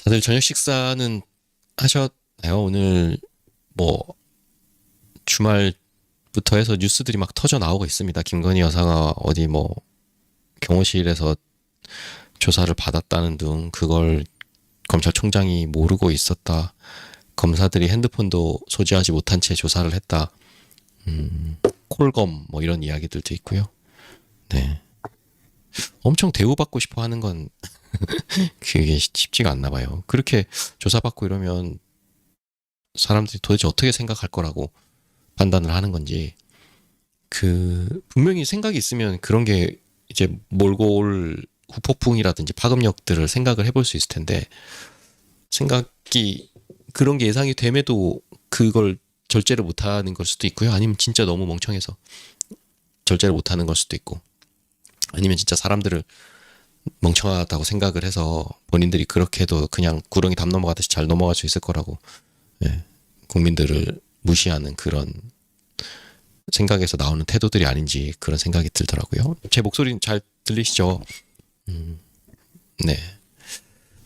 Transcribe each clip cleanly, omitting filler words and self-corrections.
다들 저녁 식사는 하셨나요? 오늘 뭐 주말부터 해서 뉴스들이 막 터져 나오고 있습니다. 김건희 여사가 어디 뭐 경호실에서 조사를 받았다는 등 그걸 검찰총장이 모르고 있었다. 검사들이 핸드폰도 소지하지 못한 채 조사를 했다. 콜검 뭐 이런 이야기들도 있고요. 네. 엄청 대우받고 싶어 하는 건 그게 쉽지가 않나 봐요. 그렇게 조사받고 이러면 사람들이 도대체 어떻게 생각할 거라고 판단을 하는 건지, 분명히 생각이 있으면 그런 게 이제 몰고 올 후폭풍이라든지 파급력들을 생각을 해볼 수 있을 텐데, 생각이 그런 게 예상이 됨에도 그걸 절제를 못하는 걸 수도 있고요. 아니면 진짜 너무 멍청해서 절제를 못하는 걸 수도 있고, 아니면 진짜 사람들을 멍청하다고 생각을 해서 본인들이 그렇게 해도 그냥 구렁이 담 넘어가듯이 잘 넘어갈 수 있을 거라고, 예, 국민들을 무시하는 그런 생각에서 나오는 태도들이 아닌지 그런 생각이 들더라고요. 제 목소리는 잘 들리시죠? 네.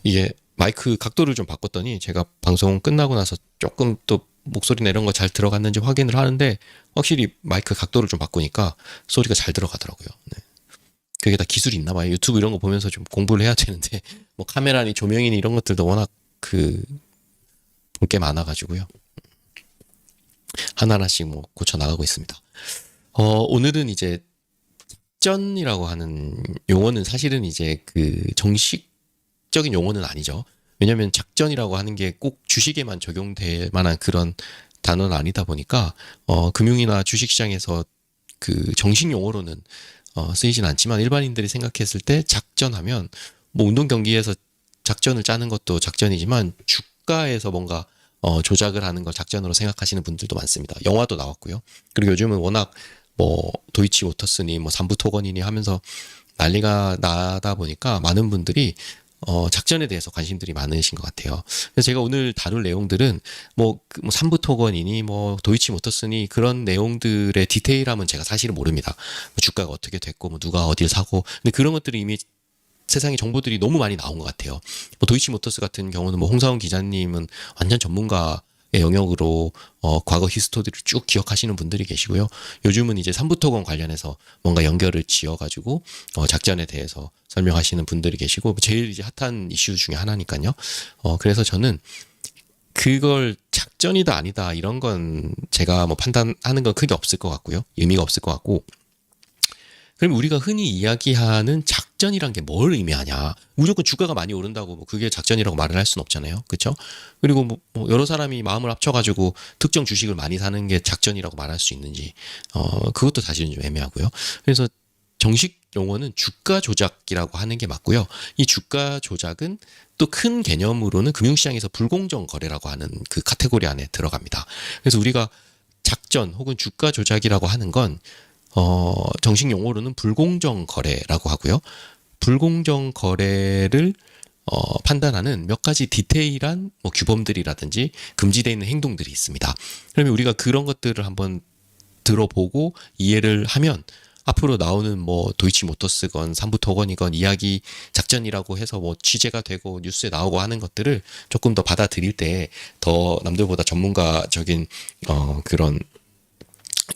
이게 마이크 각도를 좀 바꿨더니 제가 방송 끝나고 나서 조금 또 목소리 내는 거 잘 들어갔는지 확인을 하는데, 확실히 마이크 각도를 좀 바꾸니까 소리가 잘 들어가더라고요. 네. 그게 다 기술이 있나 봐요. 유튜브 이런 거 보면서 좀 공부를 해야 되는데 뭐 카메라니 조명이니 이런 것들도 워낙 볼 게 많아가지고요. 하나하나씩 뭐 고쳐 나가고 있습니다. 오늘은 이제 작전이라고 하는 용어는 사실은 이제 정식적인 용어는 아니죠. 왜냐하면 작전이라고 하는 게 꼭 주식에만 적용될 만한 그런 단어는 아니다 보니까, 금융이나 주식시장에서 정식 용어로는 쓰이진 않지만, 일반인들이 생각했을 때 작전하면 뭐 운동 경기에서 작전을 짜는 것도 작전이지만 주가에서 뭔가 조작을 하는 걸 작전으로 생각하시는 분들도 많습니다. 영화도 나왔고요. 그리고 요즘은 워낙 뭐 도이치 모터스니 뭐 삼부토건이니 하면서 난리가 나다 보니까 많은 분들이 작전에 대해서 관심들이 많으신 것 같아요. 그래서 제가 오늘 다룰 내용들은 뭐 삼부토건이니 뭐 도이치 모터스니 그런 내용들의 디테일함은 제가 사실은 모릅니다. 뭐 주가가 어떻게 됐고 뭐 누가 어딜 사고, 근데 그런 것들이 이미 세상에 정보들이 너무 많이 나온 것 같아요. 뭐 도이치 모터스 같은 경우는 뭐 홍사원 기자님은 완전 전문가의 영역으로 과거 히스토리를 쭉 기억하시는 분들이 계시고요. 요즘은 이제 삼부토건 관련해서 뭔가 연결을 지어가지고 작전에 대해서 설명하시는 분들이 계시고, 제일 이제 핫한 이슈 중에 하나니까요. 그래서 저는 그걸 작전이다 아니다 이런 건 제가 뭐 판단하는 건 크게 없을 것 같고요. 의미가 없을 것 같고, 그럼 우리가 흔히 이야기하는 작전이란 게 뭘 의미하냐? 무조건 주가가 많이 오른다고 뭐 그게 작전이라고 말을 할 수는 없잖아요. 그렇죠? 그리고 뭐 여러 사람이 마음을 합쳐가지고 특정 주식을 많이 사는 게 작전이라고 말할 수 있는지, 그것도 사실은 좀 애매하고요. 그래서 정식 용어는 주가 조작이라고 하는 게 맞고요. 이 주가 조작은 또 큰 개념으로는 금융시장에서 불공정 거래라고 하는 그 카테고리 안에 들어갑니다. 그래서 우리가 작전 혹은 주가 조작이라고 하는 건 정식 용어로는 불공정 거래라고 하고요. 불공정 거래를 판단하는 몇 가지 디테일한 뭐 규범들이라든지 금지되어 있는 행동들이 있습니다. 그러면 우리가 그런 것들을 한번 들어보고 이해를 하면, 앞으로 나오는 뭐 도이치 모터스건 삼부토건이건 이야기 작전이라고 해서 뭐 취재가 되고 뉴스에 나오고 하는 것들을 조금 더 받아들일 때 더 남들보다 전문가적인 그런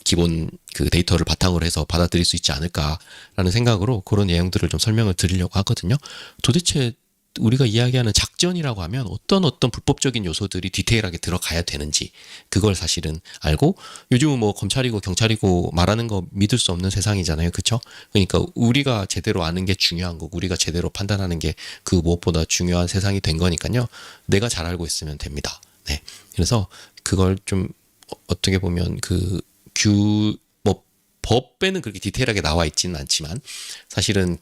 기본 데이터를 바탕으로 해서 받아들일 수 있지 않을까라는 생각으로 그런 내용들을 좀 설명을 드리려고 하거든요. 도대체 우리가 이야기하는 작전이라고 하면 어떤 불법적인 요소들이 디테일하게 들어가야 되는지, 그걸 사실은 알고, 요즘은 뭐 검찰이고 경찰이고 말하는 거 믿을 수 없는 세상이잖아요. 그렇죠? 그러니까 우리가 제대로 아는 게 중요한 거고, 우리가 제대로 판단하는 게 그 무엇보다 중요한 세상이 된 거니까요. 내가 잘 알고 있으면 됩니다. 네. 그래서 그걸 좀 어떻게 보면 뭐 법에는 그렇게 디테일하게 나와 있지는 않지만, 사실은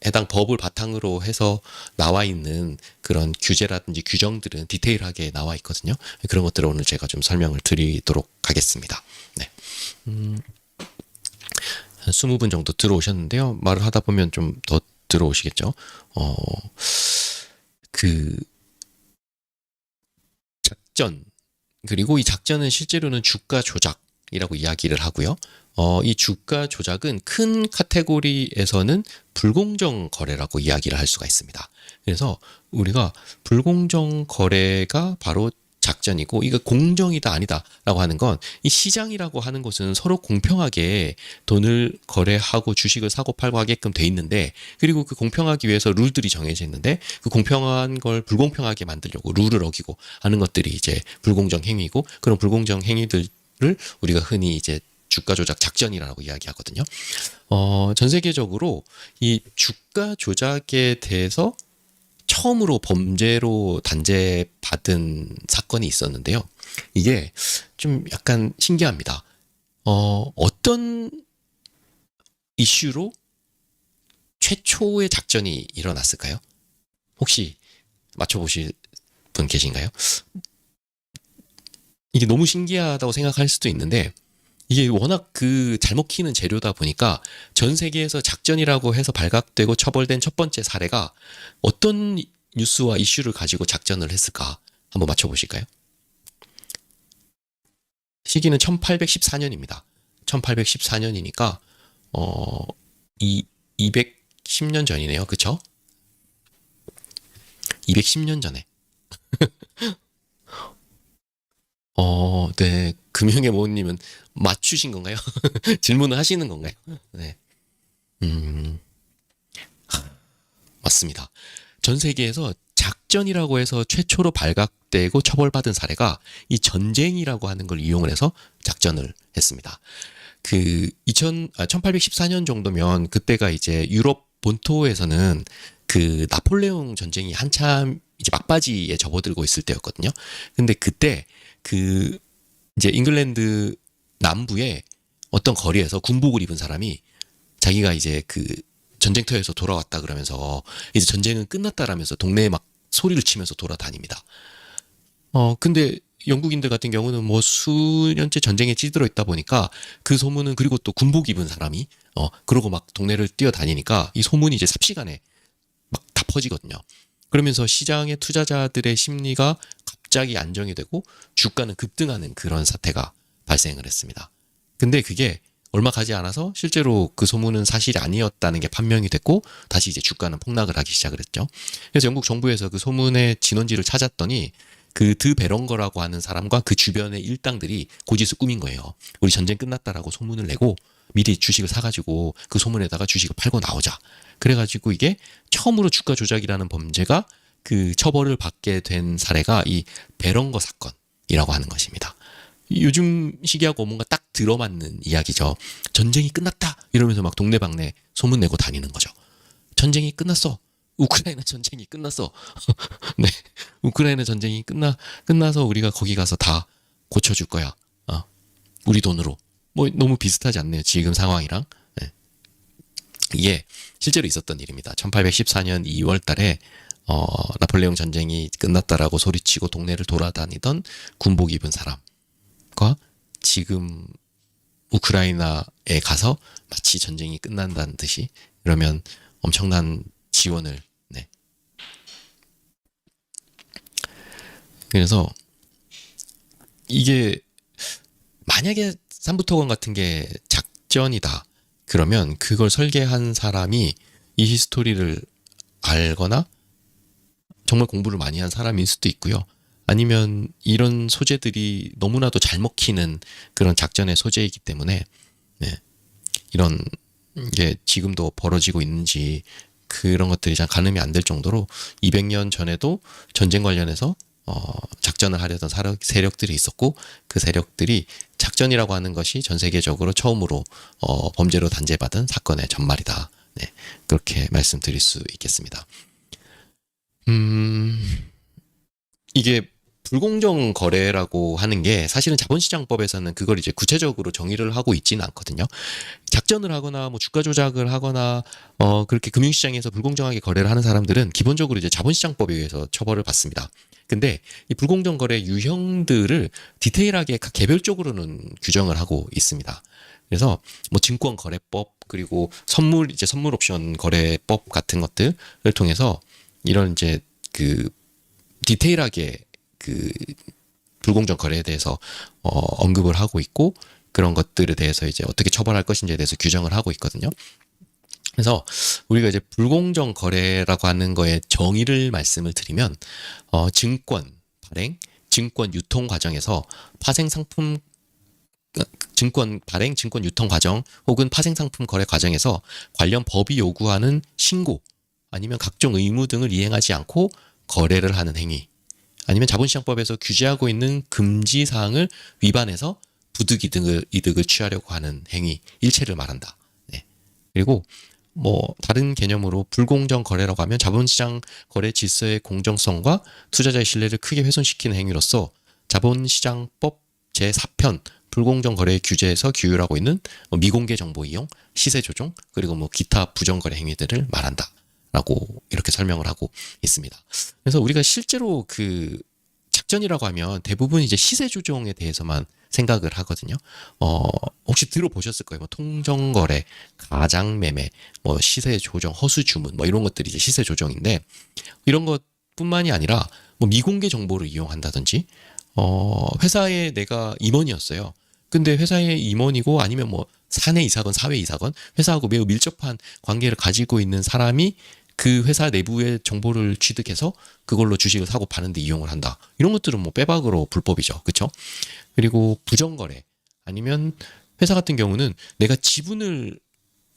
해당 법을 바탕으로 해서 나와 있는 그런 규제라든지 규정들은 디테일하게 나와 있거든요. 그런 것들을 오늘 제가 좀 설명을 드리도록 하겠습니다. 네. 한 20분 정도 들어오셨는데요. 말을 하다 보면 좀 더 들어오시겠죠. 작전, 그리고 이 작전은 실제로는 주가 조작 시장이라고 이야기를 하고요. 이 주가 조작은 큰 카테고리에서는 불공정 거래라고 이야기를 할 수가 있습니다. 그래서 우리가 불공정 거래가 바로 작전이고, 이거 공정이다 아니다라고 하는 건, 이 시장이라고 하는 것은 서로 공평하게 돈을 거래하고 주식을 사고 팔고 하게끔 돼 있는데, 그리고 그 공평하기 위해서 룰들이 정해져 있는데, 그 공평한 걸 불공평하게 만들려고 룰을 어기고 하는 것들이 이제 불공정 행위고, 그런 불공정 행위들을 우리가 흔히 이제 주가 조작 작전이라고 이야기하거든요. 전 세계적으로 이 주가 조작에 대해서 처음으로 범죄로 단죄받은 사건이 있었는데요. 이게 좀 약간 신기합니다. 어떤 이슈로 최초의 작전이 일어났을까요? 혹시 맞춰보실 분 계신가요? 이게 너무 신기하다고 생각할 수도 있는데, 이게 워낙 잘 먹히는 재료다 보니까 전 세계에서 작전이라고 해서 발각되고 처벌된 첫 번째 사례가 어떤 뉴스와 이슈를 가지고 작전을 했을까? 한번 맞춰보실까요? 시기는 1814년입니다. 1814년이니까 210년 전이네요. 그쵸? 210년 전에. 네. 금융의 모님은 맞추신 건가요? 질문을 하시는 건가요? 네. 맞습니다. 전 세계에서 작전이라고 해서 최초로 발각되고 처벌받은 사례가 이 전쟁이라고 하는 걸 이용을 해서 작전을 했습니다. 1814년 정도면 그때가 이제 유럽 본토에서는 그 나폴레옹 전쟁이 한참 이제 막바지에 접어들고 있을 때였거든요. 근데 그때 이제 잉글랜드 남부의 어떤 거리에서 군복을 입은 사람이 자기가 이제 전쟁터에서 돌아왔다 그러면서 이제 전쟁은 끝났다라면서 동네에 막 소리를 치면서 돌아다닙니다. 근데 영국인들 같은 경우는 뭐 수년째 전쟁에 찌들어 있다 보니까 그 소문은, 그리고 또 군복 입은 사람이 그러고 막 동네를 뛰어다니니까 이 소문이 이제 삽시간에 막 다 퍼지거든요. 그러면서 시장의 투자자들의 심리가 갑자기 안정이 되고 주가는 급등하는 그런 사태가 발생을 했습니다. 근데 그게 얼마 가지 않아서 실제로 그 소문은 사실이 아니었다는 게 판명이 됐고, 다시 이제 주가는 폭락을 하기 시작을 했죠. 그래서 영국 정부에서 그 소문의 진원지를 찾았더니 드 베런거라고 하는 사람과 그 주변의 일당들이 고지서 꾸민 거예요. 우리 전쟁 끝났다라고 소문을 내고 미리 주식을 사가지고 그 소문에다가 주식을 팔고 나오자. 그래가지고 이게 처음으로 주가 조작이라는 범죄가 처벌을 받게 된 사례가 이 베런거 사건이라고 하는 것입니다. 요즘 시기하고 뭔가 딱 들어맞는 이야기죠. 전쟁이 끝났다 이러면서 막 동네방네 소문내고 다니는 거죠. 전쟁이 끝났어. 우크라이나 전쟁이 끝났어. 네, 우크라이나 전쟁이 끝나서 우리가 거기 가서 다 고쳐줄 거야. 우리 돈으로. 뭐 너무 비슷하지 않네요, 지금 상황이랑. 네. 이게 실제로 있었던 일입니다. 1814년 2월 달에 나폴레옹 전쟁이 끝났다라고 소리치고 동네를 돌아다니던 군복 입은 사람과 지금 우크라이나에 가서 마치 전쟁이 끝난다는 듯이, 그러면 엄청난 지원을. 네. 그래서 이게 만약에 삼부토건 같은 게 작전이다 그러면 그걸 설계한 사람이 이 히스토리를 알거나 정말 공부를 많이 한 사람일 수도 있고요. 아니면 이런 소재들이 너무나도 잘 먹히는 그런 작전의 소재이기 때문에, 네, 이런 게 지금도 벌어지고 있는지 그런 것들이 잘 가늠이 안 될 정도로 200년 전에도 전쟁 관련해서 작전을 하려던 세력들이 있었고, 그 세력들이 작전이라고 하는 것이 전 세계적으로 처음으로 범죄로 단죄받은 사건의 전말이다. 네, 그렇게 말씀드릴 수 있겠습니다. 이게 불공정 거래라고 하는 게 사실은 자본시장법에서는 그걸 이제 구체적으로 정의를 하고 있지는 않거든요. 작전을 하거나 뭐 주가 조작을 하거나 그렇게 금융시장에서 불공정하게 거래를 하는 사람들은 기본적으로 이제 자본시장법에 의해서 처벌을 받습니다. 근데 이 불공정 거래 유형들을 디테일하게 각 개별적으로는 규정을 하고 있습니다. 그래서 뭐 증권거래법, 그리고 선물 옵션 거래법 같은 것들을 통해서 이런 이제 디테일하게 불공정 거래에 대해서 언급을 하고 있고, 그런 것들에 대해서 이제 어떻게 처벌할 것인지에 대해서 규정을 하고 있거든요. 그래서 우리가 이제 불공정 거래라고 하는 거에 정의를 말씀을 드리면 증권 발행, 증권 유통 과정에서 파생 상품 증권 발행, 증권 유통 과정 혹은 파생 상품 거래 과정에서 관련 법이 요구하는 신고 아니면 각종 의무 등을 이행하지 않고 거래를 하는 행위 아니면 자본시장법에서 규제하고 있는 금지 사항을 위반해서 부득 이득을 취하려고 하는 행위 일체를 말한다. 네. 그리고 뭐 다른 개념으로 불공정 거래라고 하면 자본시장 거래 질서의 공정성과 투자자의 신뢰를 크게 훼손시키는 행위로서 자본시장법 제4편 불공정 거래 규제에서 규율하고 있는 미공개 정보 이용, 시세 조종, 그리고 뭐 기타 부정 거래 행위들을 말한다라고 이렇게 설명을 하고 있습니다. 그래서 우리가 실제로 그 작전이라고 하면 대부분 이제 시세 조종에 대해서만 생각을 하거든요. 혹시 들어보셨을 거예요. 뭐 통정거래, 가장매매, 뭐 시세 조정, 허수 주문, 뭐 이런 것들이 이제 시세 조정인데 이런 것뿐만이 아니라 뭐 미공개 정보를 이용한다든지, 회사에 내가 임원이었어요. 근데 회사의 임원이고 아니면 뭐 사내 이사건, 사회 이사건, 회사하고 매우 밀접한 관계를 가지고 있는 사람이 그 회사 내부의 정보를 취득해서 그걸로 주식을 사고 파는데 이용을 한다. 이런 것들은 뭐 빼박으로 불법이죠. 그렇죠? 그리고 부정거래 아니면 회사 같은 경우는 내가 지분을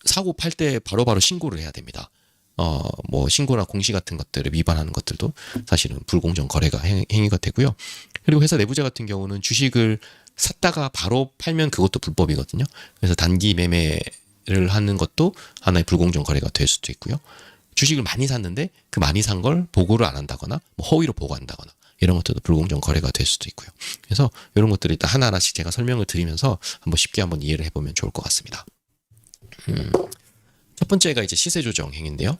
사고 팔 때 바로바로 신고를 해야 됩니다. 뭐 신고나 공시 같은 것들을 위반하는 것들도 사실은 불공정 거래가 행위가 되고요. 그리고 회사 내부자 같은 경우는 주식을 샀다가 바로 팔면 그것도 불법이거든요. 그래서 단기 매매를 하는 것도 하나의 불공정 거래가 될 수도 있고요. 주식을 많이 샀는데 그 많이 산 걸 보고를 안 한다거나 뭐 허위로 보고한다거나 이런 것들도 불공정 거래가 될 수도 있고요. 그래서 이런 것들을 일단 하나하나씩 제가 설명을 드리면서 한번 쉽게 한번 이해를 해보면 좋을 것 같습니다. 첫 번째가 이제 시세 조정 행위인데요.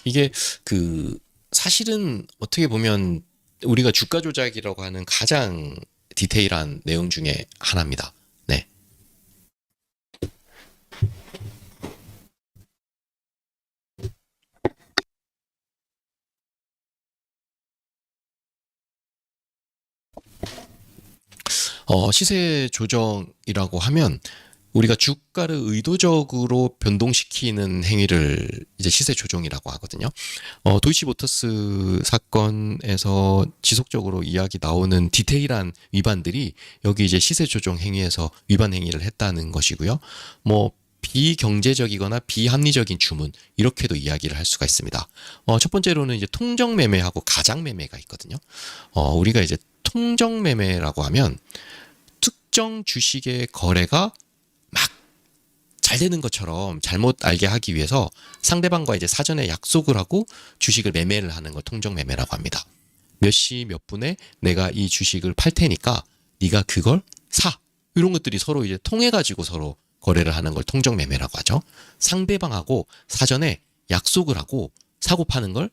이게 그 사실은 어떻게 보면 우리가 주가 조작이라고 하는 가장 디테일한 내용 중에 하나입니다. 네. 시세 조정이라고 하면 우리가 주가를 의도적으로 변동시키는 행위를 이제 시세 조정이라고 하거든요. 도이치모터스 사건에서 지속적으로 이야기 나오는 디테일한 위반들이 여기 이제 시세 조정 행위에서 위반 행위를 했다는 것이고요. 뭐 비경제적이거나 비합리적인 주문 이렇게도 이야기를 할 수가 있습니다. 첫 번째로는 이제 통정매매하고 가장매매가 있거든요. 우리가 이제 통정매매라고 하면 특정 주식의 거래가 막 잘 되는 것처럼 잘못 알게 하기 위해서 상대방과 이제 사전에 약속을 하고 주식을 매매를 하는 걸 통정매매라고 합니다. 몇 시 몇 분에 내가 이 주식을 팔 테니까 네가 그걸 사. 이런 것들이 서로 이제 통해 가지고 서로 거래를 하는 걸 통정매매라고 하죠. 상대방하고 사전에 약속을 하고 사고 파는 걸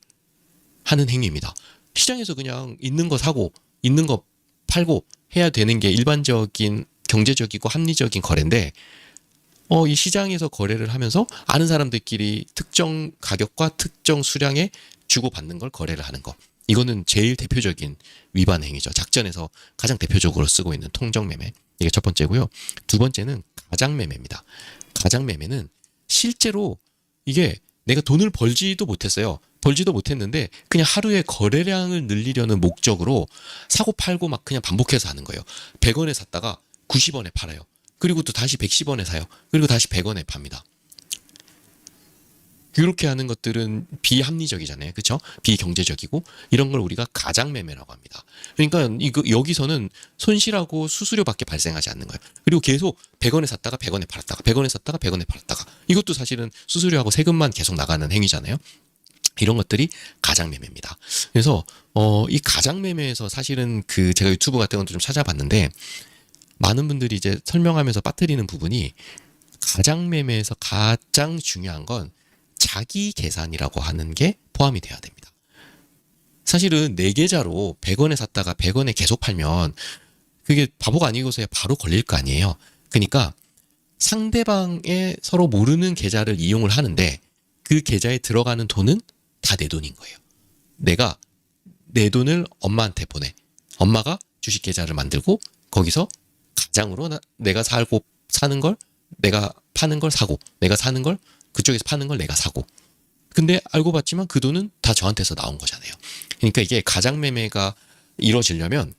하는 행위입니다. 시장에서 그냥 있는 거 사고 있는 거 팔고 해야 되는 게 일반적인 경제적이고 합리적인 거래인데 이 시장에서 거래를 하면서 아는 사람들끼리 특정 가격과 특정 수량에 주고받는 걸 거래를 하는 거. 이거는 제일 대표적인 위반 행위죠. 작전에서 가장 대표적으로 쓰고 있는 통정매매. 이게 첫 번째고요. 두 번째는 가장매매입니다. 가장매매는 실제로 이게 내가 돈을 벌지도 못했어요. 벌지도 못했는데 그냥 하루에 거래량을 늘리려는 목적으로 사고 팔고 막 그냥 반복해서 하는 거예요. 100원에 샀다가 90원에 팔아요. 그리고 또 다시 110원에 사요. 그리고 다시 100원에 팝니다. 그렇게 하는 것들은 비합리적이잖아요. 그렇죠? 비경제적이고 이런 걸 우리가 가장매매라고 합니다. 그러니까 여기서는 손실하고 수수료밖에 발생하지 않는 거예요. 그리고 계속 100원에 샀다가 100원에 팔았다가 100원에 샀다가 100원에 팔았다가 이것도 사실은 수수료하고 세금만 계속 나가는 행위잖아요. 이런 것들이 가장매매입니다. 그래서 이 가장매매에서 사실은 그 제가 유튜브 같은 것도 좀 찾아봤는데 많은 분들이 이제 설명하면서 빠뜨리는 부분이 가장매매에서 가장 중요한 건 자기 계산이라고 하는 게 포함이 돼야 됩니다. 사실은 내 계좌로 100원에 샀다가 100원에 계속 팔면 그게 바보가 아니고서야 바로 걸릴 거 아니에요. 그러니까 상대방의 서로 모르는 계좌를 이용을 하는데 그 계좌에 들어가는 돈은 다 내 돈인 거예요. 내가 내 돈을 엄마한테 보내. 엄마가 주식 계좌를 만들고 거기서 가장으로 내가 살고 사는 걸 내가 파는 걸 사고 내가 사는 걸 그쪽에서 파는 걸 내가 사고 근데 알고 봤지만 그 돈은 다 저한테서 나온 거잖아요. 그러니까 이게 가장 매매가 이루어지려면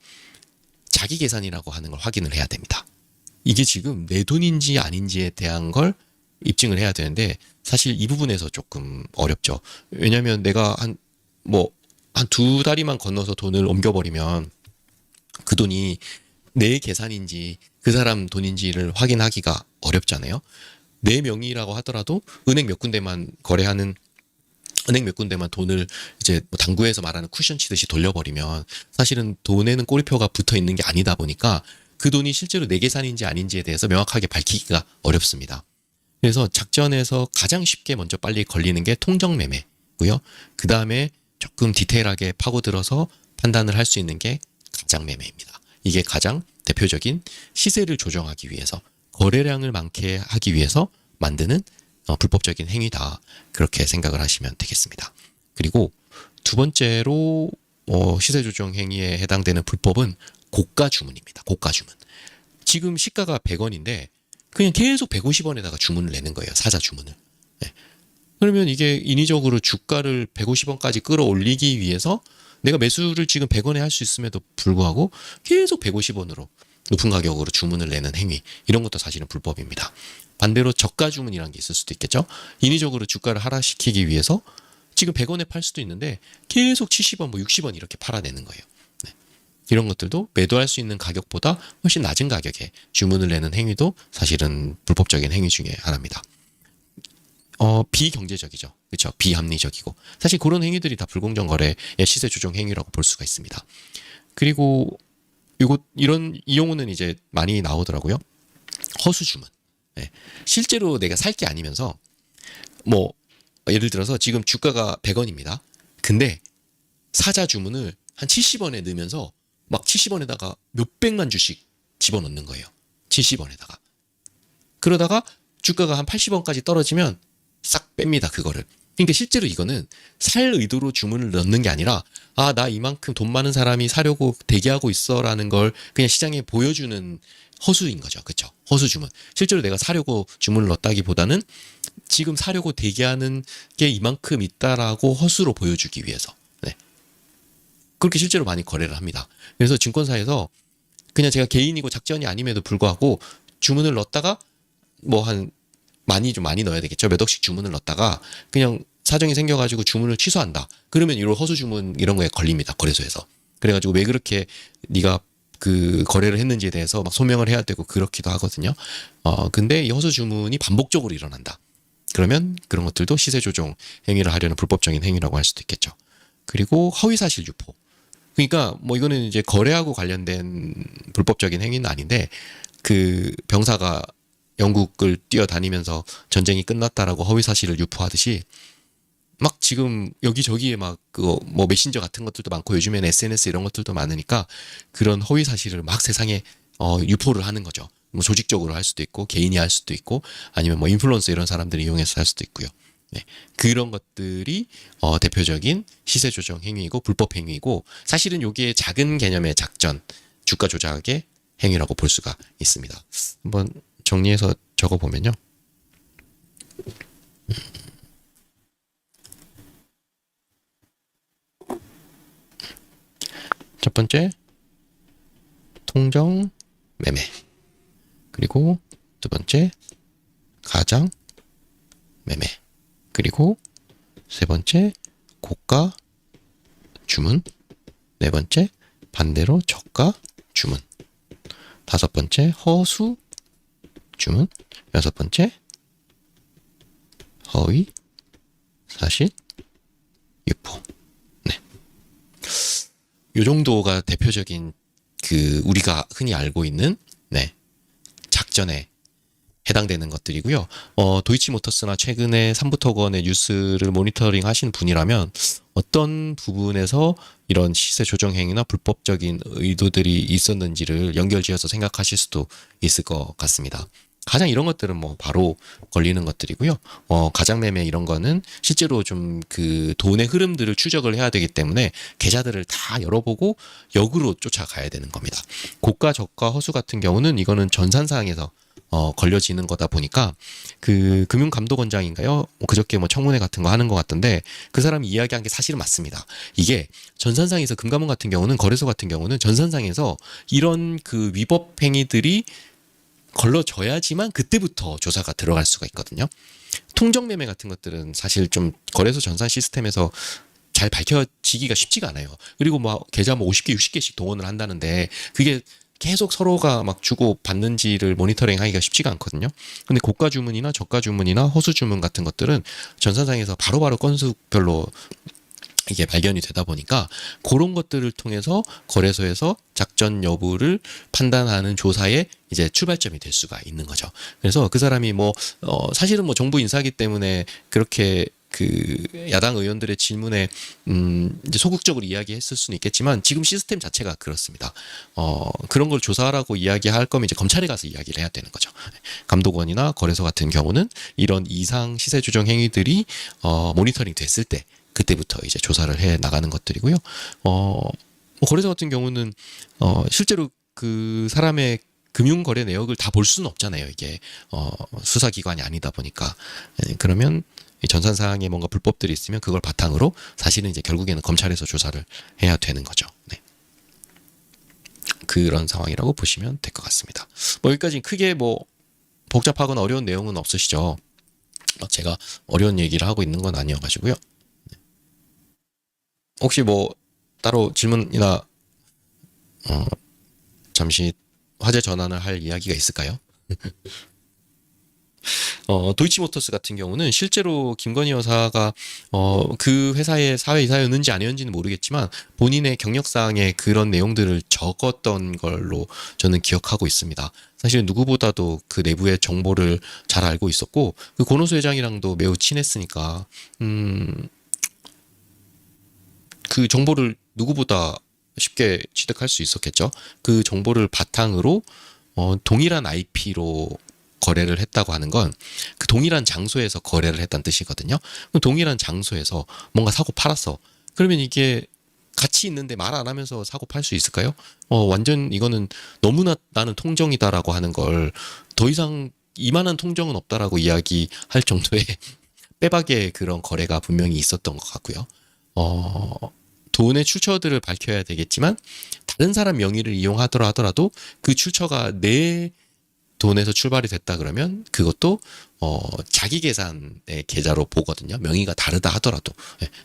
자기 계산이라고 하는 걸 확인을 해야 됩니다. 이게 지금 내 돈인지 아닌지에 대한 걸 입증을 해야 되는데 사실 이 부분에서 조금 어렵죠. 왜냐하면 내가 한 2다리만 건너서 돈을 옮겨버리면 그 돈이 내 계산인지 그 사람 돈인지를 확인하기가 어렵잖아요. 내 명의라고 하더라도 은행 몇 군데만 거래하는 은행 몇 군데만 돈을 이제 뭐 당구에서 말하는 쿠션 치듯이 돌려버리면 사실은 돈에는 꼬리표가 붙어 있는 게 아니다 보니까 그 돈이 실제로 내 계산인지 아닌지에 대해서 명확하게 밝히기가 어렵습니다. 그래서 작전에서 가장 쉽게 먼저 빨리 걸리는 게 통정매매고요. 그 다음에 조금 디테일하게 파고들어서 판단을 할 수 있는 게 가장매매입니다. 이게 가장 대표적인 시세를 조정하기 위해서 거래량을 많게 하기 위해서 만드는 불법적인 행위다. 그렇게 생각을 하시면 되겠습니다. 그리고 두 번째로 시세 조정 행위에 해당되는 불법은 고가 주문입니다. 고가 주문. 지금 시가가 100원인데 그냥 계속 150원에다가 주문을 내는 거예요. 사자 주문을. 네. 그러면 이게 인위적으로 주가를 150원까지 끌어올리기 위해서 내가 매수를 지금 100원에 할 수 있음에도 불구하고 계속 150원으로 높은 가격으로 주문을 내는 행위, 이런 것도 사실은 불법입니다. 반대로 저가 주문이라는 게 있을 수도 있겠죠. 인위적으로 주가를 하락시키기 위해서 지금 100원에 팔 수도 있는데 계속 70원, 60원 이렇게 팔아내는 거예요. 네. 이런 것들도 매도할 수 있는 가격보다 훨씬 낮은 가격에 주문을 내는 행위도 사실은 불법적인 행위 중에 하나입니다. 비경제적이죠. 그렇죠? 비합리적이고. 사실 그런 행위들이 다 불공정 거래의 시세 조정 행위라고 볼 수가 있습니다. 그리고 이 용어는 이제 많이 나오더라고요. 허수 주문. 네. 실제로 내가 살 게 아니면서 예를 들어서 지금 주가가 100원입니다. 근데 사자 주문을 한 70원에 넣으면서 막 70원에다가 몇백만 주씩 집어넣는 거예요. 70원에다가. 그러다가 주가가 한 80원까지 떨어지면 싹 뺍니다. 그거를. 그러니까 실제로 이거는 살 의도로 주문을 넣는 게 아니라 나 이만큼 돈 많은 사람이 사려고 대기하고 있어라는 걸 그냥 시장에 보여주는 허수인 거죠. 그렇죠? 허수 주문. 실제로 내가 사려고 주문을 넣었다기보다는 지금 사려고 대기하는 게 이만큼 있다라고 허수로 보여주기 위해서. 네. 그렇게 실제로 많이 거래를 합니다. 그래서 증권사에서 그냥 제가 개인이고 작전이 아님에도 불구하고 주문을 넣었다가 좀 많이 넣어야 되겠죠. 몇 억씩 주문을 넣었다가 그냥 사정이 생겨가지고 주문을 취소한다. 그러면 이런 허수 주문 이런 거에 걸립니다. 거래소에서. 그래가지고 왜 그렇게 네가 그 거래를 했는지에 대해서 막 소명을 해야 되고 그렇기도 하거든요. 근데 이 허수 주문이 반복적으로 일어난다. 그러면 그런 것들도 시세 조정 행위를 하려는 불법적인 행위라고 할 수도 있겠죠. 그리고 허위사실 유포. 그러니까 이거는 이제 거래하고 관련된 불법적인 행위는 아닌데 그 병사가 영국을 뛰어다니면서 전쟁이 끝났다라고 허위사실을 유포하듯이 막 지금 여기저기에 메신저 같은 것들도 많고 요즘에는 SNS 이런 것들도 많으니까 그런 허위사실을 막 세상에 유포를 하는 거죠. 조직적으로 할 수도 있고 개인이 할 수도 있고 아니면 인플루언서 이런 사람들이 이용해서 할 수도 있고요. 네. 그런 것들이 대표적인 시세 조정 행위이고 불법 행위이고 사실은 여기에 작은 개념의 작전, 주가 조작의 행위라고 볼 수가 있습니다. 한번 정리해서 적어보면요. 첫 번째, 통정 매매. 그리고 두 번째, 가장 매매. 그리고 세 번째, 고가 주문. 네 번째, 반대로 저가 주문. 다섯 번째, 허수 주문. 여섯 번째, 허위 사실 유포. 네. 요 정도가 대표적인 우리가 흔히 알고 있는 작전에 해당되는 것들이고요. 도이치모터스나 최근에 삼부토건의 뉴스를 모니터링 하신 분이라면 어떤 부분에서 이런 시세 조정 행위나 불법적인 의도들이 있었는지를 연결지어서 생각하실 수도 있을 것 같습니다. 가장 이런 것들은 뭐 바로 걸리는 것들이고요. 가장매매 이런 거는 실제로 좀 그 돈의 흐름들을 추적을 해야 되기 때문에 계좌들을 다 열어보고 역으로 쫓아가야 되는 겁니다. 고가, 저가, 허수 같은 경우는 이거는 전산상에서 걸려지는 거다 보니까 그 금융감독원장인가요? 그저께 뭐 청문회 같은 거 하는 것 같던데 그 사람이 이야기한 게 사실은 맞습니다. 이게 전산상에서 금감원 같은 경우는 거래소 같은 경우는 전산상에서 이런 그 위법 행위들이 걸러져야지만 그때부터 조사가 들어갈 수가 있거든요. 통정매매 같은 것들은 사실 좀 거래소 전산 시스템에서 잘 밝혀지기가 쉽지가 않아요. 그리고 뭐 계좌 뭐 50개, 60개씩 동원을 한다는데 그게 계속 서로가 막 주고 받는지를 모니터링 하기가 쉽지가 않거든요. 근데 고가 주문이나 저가 주문이나 허수 주문 같은 것들은 전산상에서 바로바로 건수별로 이게 발견이 되다 보니까 그런 것들을 통해서 거래소에서 작전 여부를 판단하는 조사에 이제 출발점이 될 수가 있는 거죠. 그래서 그 사람이 뭐 사실은 뭐 정부 인사기 때문에 그렇게 그 야당 의원들의 질문에 이제 소극적으로 이야기했을 수는 있겠지만 지금 시스템 자체가 그렇습니다. 그런 걸 조사하라고 이야기할 거면 이제 검찰에 가서 이야기를 해야 되는 거죠. 감독원이나 거래소 같은 경우는 이런 이상 시세 조정 행위들이 모니터링 됐을 때 그때부터 이제 조사를 해 나가는 것들이고요. 뭐 거래소 같은 경우는 실제로 그 사람의 금융 거래 내역을 다 볼 수는 없잖아요. 이게 수사기관이 아니다 보니까 그러면 이 전산상에 뭔가 불법들이 있으면 그걸 바탕으로 사실은 이제 결국에는 검찰에서 조사를 해야 되는 거죠. 네. 그런 상황이라고 보시면 될 것 같습니다. 뭐 여기까지 크게 뭐 복잡하거나 어려운 내용은 없으시죠? 제가 어려운 얘기를 하고 있는 건 아니어가지고요. 혹시 뭐 따로 질문이나 잠시 화제 전환을 할 이야기가 있을까요? 도이치모터스 같은 경우는 실제로 김건희 여사가 그 회사의 사회이사였는지 아니었는지는 모르겠지만 본인의 경력상에 그런 내용들을 적었던 걸로 저는 기억하고 있습니다. 사실 누구보다도 그 내부의 정보를 잘 알고 있었고 그 권오수 회장이랑도 매우 친했으니까 그 정보를 누구보다 쉽게 취득할 수 있었겠죠. 그 정보를 바탕으로 동일한 IP로 거래를 했다고 하는 건 그 동일한 장소에서 거래를 했다는 뜻이거든요. 동일한 장소에서 뭔가 사고 팔았어. 그러면 이게 같이 있는데 말 안 하면서 사고 팔 수 있을까요? 완전 이거는 너무나 나는 통정이다라고 하는 걸 더 이상 이만한 통정은 없다라고 이야기할 정도의 빼박의 그런 거래가 분명히 있었던 것 같고요. 돈의 출처들을 밝혀야 되겠지만 다른 사람 명의를 이용하더라 하더라도 그 출처가 내 돈에서 출발이 됐다 그러면 그것도 자기 계산의 계좌로 보거든요. 명의가 다르다 하더라도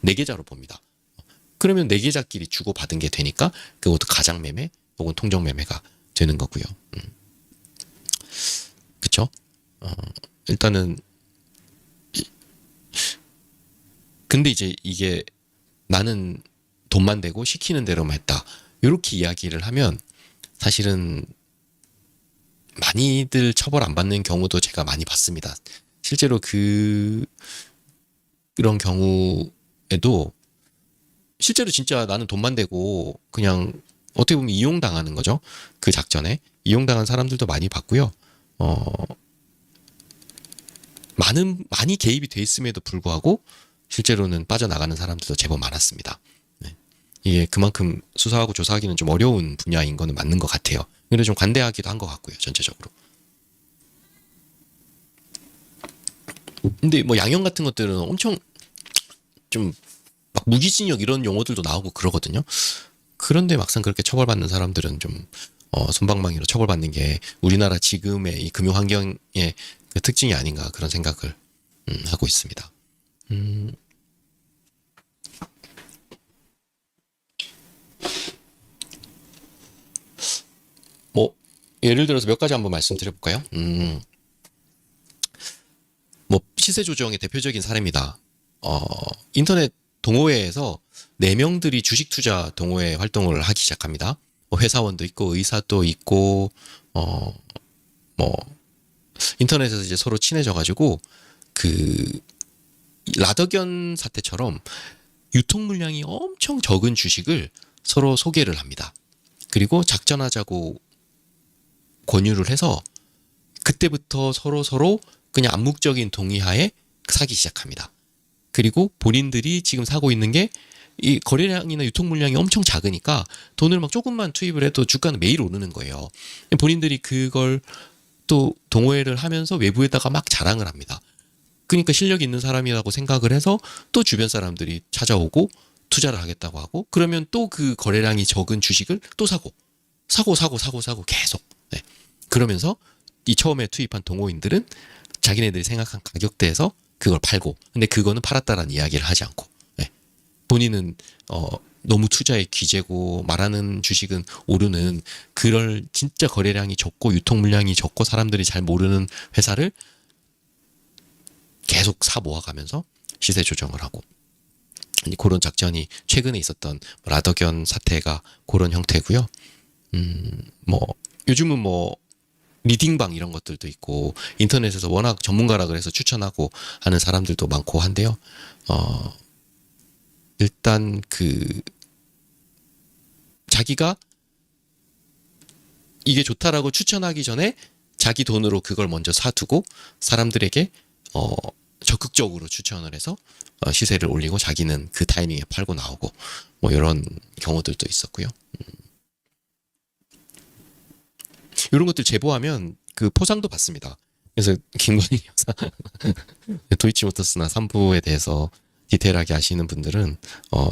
내 계좌로 봅니다. 그러면 내 계좌끼리 주고받은 게 되니까 그것도 가장매매 혹은 통정매매가 되는 거고요. 그쵸? 일단은 근데 이제 이게 나는 돈만 대고 시키는 대로만 했다. 이렇게 이야기를 하면 사실은 많이들 처벌 안 받는 경우도 제가 많이 봤습니다. 실제로 그런 경우에도 실제로 진짜 나는 돈만 대고 그냥 어떻게 보면 이용당하는 거죠. 그 작전에 이용당한 사람들도 많이 봤고요. 많이 개입이 돼 있음에도 불구하고 실제로는 빠져나가는 사람들도 제법 많았습니다. 네. 이게 그만큼 수사하고 조사하기는 좀 어려운 분야인 거는 맞는 것 같아요. 근데 좀 관대하기도 한 것 같고요, 전체적으로. 근데 뭐 양형 같은 것들은 엄청 좀 막 무기징역 이런 용어들도 나오고 그러거든요. 그런데 막상 그렇게 처벌받는 사람들은 좀 솜방망이로 처벌받는 게 우리나라 지금의 이 금융 환경의 그 특징이 아닌가 그런 생각을 하고 있습니다. 뭐 예를 들어서 몇 가지 한번 말씀드려볼까요? 뭐 시세 조정의 대표적인 사례입니다. 인터넷 동호회에서 4명들이 주식 투자 동호회 활동을 하기 시작합니다. 뭐 회사원도 있고 의사도 있고 뭐 인터넷에서 이제 서로 친해져가지고 그 라더견 사태처럼 유통 물량이 엄청 적은 주식을 서로 소개를 합니다. 그리고 작전하자고 권유를 해서 그때부터 서로 그냥 암묵적인 동의하에 사기 시작합니다. 그리고 본인들이 지금 사고 있는 게 이 거래량이나 유통 물량이 엄청 작으니까 돈을 막 조금만 투입을 해도 주가는 매일 오르는 거예요. 본인들이 그걸 또 동호회를 하면서 외부에다가 막 자랑을 합니다. 그러니까 실력 있는 사람이라고 생각을 해서 또 주변 사람들이 찾아오고 투자를 하겠다고 하고, 그러면 또 그 거래량이 적은 주식을 또 사고 계속. 네. 그러면서 이 처음에 투입한 동호인들은 자기네들이 생각한 가격대에서 그걸 팔고, 근데 그거는 팔았다라는 이야기를 하지 않고, 네. 본인은 너무 투자에 귀재고 말하는 주식은 오르는, 그럴 진짜 거래량이 적고 유통 물량이 적고 사람들이 잘 모르는 회사를 계속 사 모아가면서 시세 조정을 하고, 그런 작전이 최근에 있었던 라더견 사태가 그런 형태고요. 요즘은 리딩방 이런 것들도 있고 인터넷에서 워낙 전문가라 그래서 추천하고 하는 사람들도 많고 한데요. 일단 자기가 이게 좋다라고 추천하기 전에 자기 돈으로 그걸 먼저 사두고 사람들에게 적극적으로 추천을 해서 시세를 올리고 자기는 그 타이밍에 팔고 나오고 이런 경우들도 있었고요. 이런 것들 제보하면 그 포상도 받습니다. 그래서 김건희 여사 도이치모터스나 삼부에 대해서 디테일하게 아시는 분들은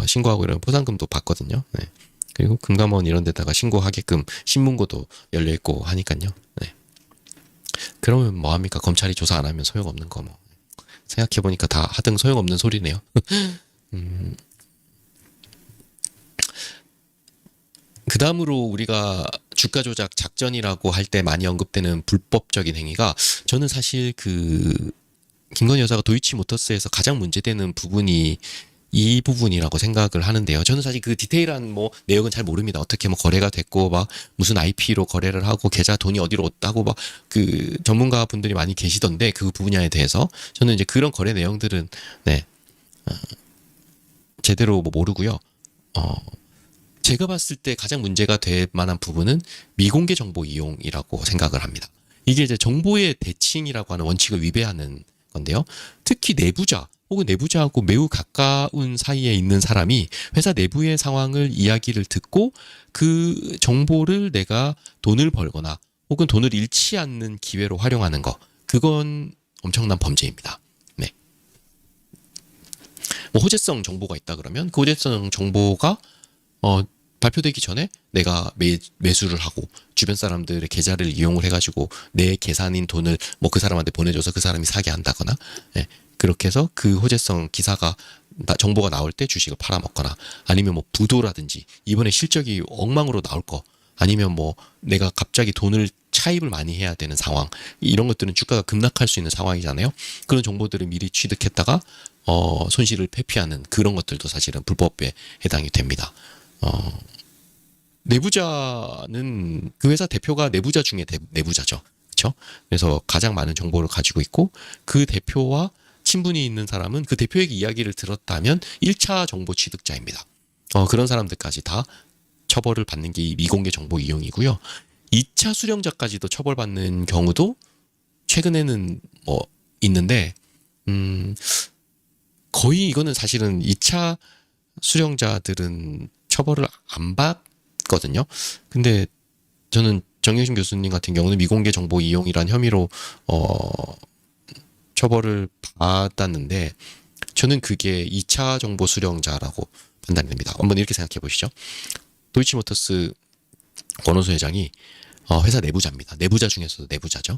신고하고 이런 포상금도 받거든요. 네. 그리고 금감원 이런 데다가 신고하게끔 신문고도 열려있고 하니까요. 네. 그러면 뭐합니까? 검찰이 조사 안 하면 소용없는 거 생각해보니까 다 하등 소용없는 소리네요. 그 다음으로 우리가 주가 조작 작전이라고 할 때 많이 언급되는 불법적인 행위가, 저는 사실 김건희 여사가 도이치모터스에서 가장 문제되는 부분이 이 부분이라고 생각을 하는데요. 저는 사실 그 디테일한 내용은 잘 모릅니다. 어떻게 거래가 됐고 무슨 IP로 거래를 하고 계좌 돈이 어디로 왔다고 전문가 분들이 많이 계시던데 그 분야에 대해서 저는 이제 그런 거래 내용들은 제대로 모르고요. 제가 봤을 때 가장 문제가 될 만한 부분은 미공개 정보 이용이라고 생각을 합니다. 이게 이제 정보의 대칭이라고 하는 원칙을 위배하는 건데요. 특히 내부자 혹은 내부자하고 매우 가까운 사이에 있는 사람이 회사 내부의 상황을 이야기를 듣고 그 정보를 내가 돈을 벌거나 혹은 돈을 잃지 않는 기회로 활용하는 거, 그건 엄청난 범죄입니다. 네. 호재성 정보가 있다 그러면 그 호재성 정보가 발표되기 전에 내가 매수를 하고 주변 사람들의 계좌를 이용을 해가지고 내 계산인 돈을 그 사람한테 보내줘서 그 사람이 사게 한다거나, 예, 그렇게 해서 그 호재성 기사가 정보가 나올 때 주식을 팔아먹거나, 아니면 부도라든지 이번에 실적이 엉망으로 나올 거, 아니면 내가 갑자기 돈을 차입을 많이 해야 되는 상황, 이런 것들은 주가가 급락할 수 있는 상황이잖아요. 그런 정보들을 미리 취득했다가 손실을 회피하는 그런 것들도 사실은 불법에 해당이 됩니다. 내부자는 그 회사 대표가 내부자 중에 내부자죠. 그렇죠? 그래서 가장 많은 정보를 가지고 있고, 그 대표와 친분이 있는 사람은 그 대표에게 이야기를 들었다면 1차 정보 취득자입니다. 그런 사람들까지 다 처벌을 받는 게 이 미공개 정보 이용이고요. 2차 수령자까지도 처벌받는 경우도 최근에는 있는데, 거의 이거는 사실은 2차 수령자들은 처벌을 안 받거든요. 근데 저는 정영심 교수님 같은 경우는 미공개 정보 이용이란 혐의로 처벌을 받았는데, 저는 그게 2차 정보 수령자라고 판단됩니다. 한번 이렇게 생각해 보시죠. 도이치모터스 권오수 회장이 회사 내부자입니다. 내부자 중에서도 내부자죠.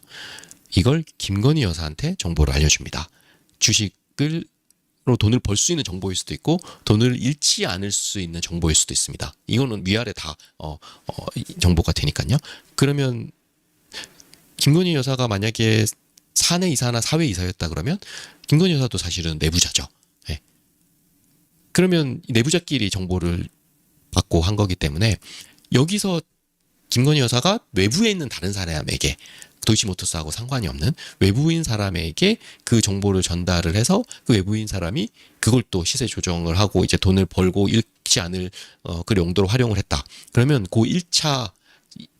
이걸 김건희 여사한테 정보를 알려줍니다. 주식을 로 돈을 벌 수 있는 정보일 수도 있고 돈을 잃지 않을 수 있는 정보일 수도 있습니다. 이거는 위아래 다 정보가 되니까요. 그러면 김건희 여사가 만약에 사내 이사나 사회 이사였다 그러면 김건희 여사도 사실은 내부자죠. 네. 그러면 내부자끼리 정보를 받고 한 거기 때문에 여기서 김건희 여사가 외부에 있는 다른 사람에게, 도이치모터스하고 상관이 없는 외부인 사람에게 그 정보를 전달을 해서 그 외부인 사람이 그걸 또 시세 조정을 하고 이제 돈을 벌고 잃지 않을 그 용도로 활용을 했다. 그러면 그 1차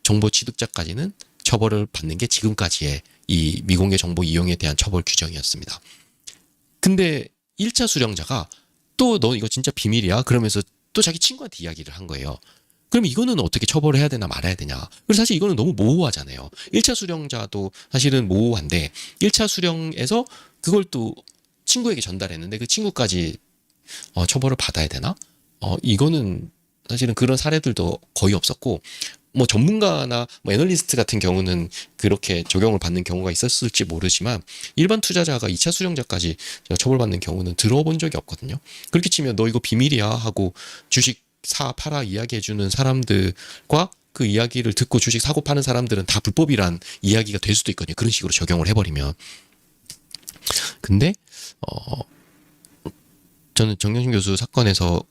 정보 취득자까지는 처벌을 받는 게 지금까지의 이 미공개 정보 이용에 대한 처벌 규정이었습니다. 근데 1차 수령자가 또 너 이거 진짜 비밀이야? 그러면서 또 자기 친구한테 이야기를 한 거예요. 그럼 이거는 어떻게 처벌을 해야 되나 말아야 되냐. 그래서 사실 이거는 너무 모호하잖아요. 1차 수령자도 사실은 모호한데 1차 수령에서 그걸 또 친구에게 전달했는데 그 친구까지 처벌을 받아야 되나? 이거는 사실은 그런 사례들도 거의 없었고 뭐 전문가나 뭐 애널리스트 같은 경우는 그렇게 적용을 받는 경우가 있었을지 모르지만 일반 투자자가 2차 수령자까지 처벌받는 경우는 들어본 적이 없거든요. 그렇게 치면 너 이거 비밀이야 하고 주식 사 팔아 이야기해주는 사람들과 그 이야기를 듣고 주식 사고 파는 사람들은 다 불법이란 이야기가 될 수도 있거든요. 그런 식으로 적용을 해버리면. 근데 저는 정영신 교수 사건에서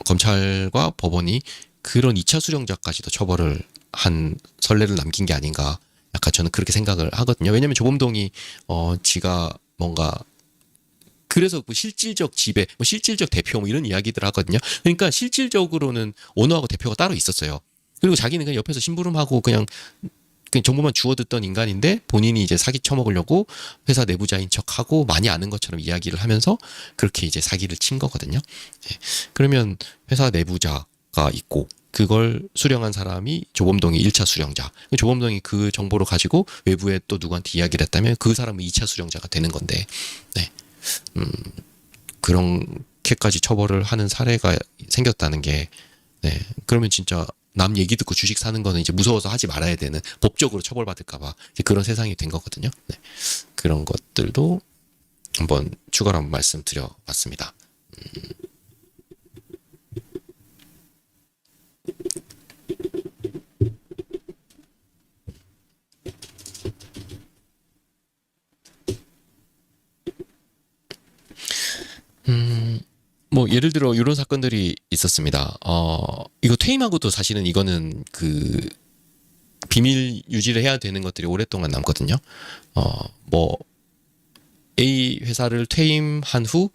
검찰과 법원이 그런 2차 수령자까지도 처벌을 한 선례를 남긴 게 아닌가 약간 저는 그렇게 생각을 하거든요. 왜냐하면 조범동이 지가 뭔가 그래서 뭐 실질적 지배, 뭐 실질적 대표 뭐 이런 이야기들 하거든요. 그러니까 실질적으로는 오너하고 대표가 따로 있었어요. 그리고 자기는 그냥 옆에서 심부름하고 그냥 정보만 주워 듣던 인간인데 본인이 이제 사기 쳐먹으려고 회사 내부자인 척하고 많이 아는 것처럼 이야기를 하면서 그렇게 이제 사기를 친 거거든요. 그러면 회사 내부자가 있고 그걸 수령한 사람이 조범동이 1차 수령자. 조범동이 그 정보를 가지고 외부에 또 누구한테 이야기를 했다면 그 사람은 2차 수령자가 되는 건데 네. 그렇게까지 처벌을 하는 사례가 생겼다는 게 네. 그러면 진짜 남 얘기 듣고 주식 사는 거는 이제 무서워서 하지 말아야 되는 법적으로 처벌받을까봐 그런 세상이 된 거거든요. 네. 그런 것들도 한번 추가로 한번 말씀드려봤습니다. 뭐 예를 들어 이런 사건들이 있었습니다. 이거 퇴임하고도 사실은 이거는 그 비밀 유지를 해야 되는 것들이 오랫동안 남거든요. 뭐 A 회사를 퇴임한 후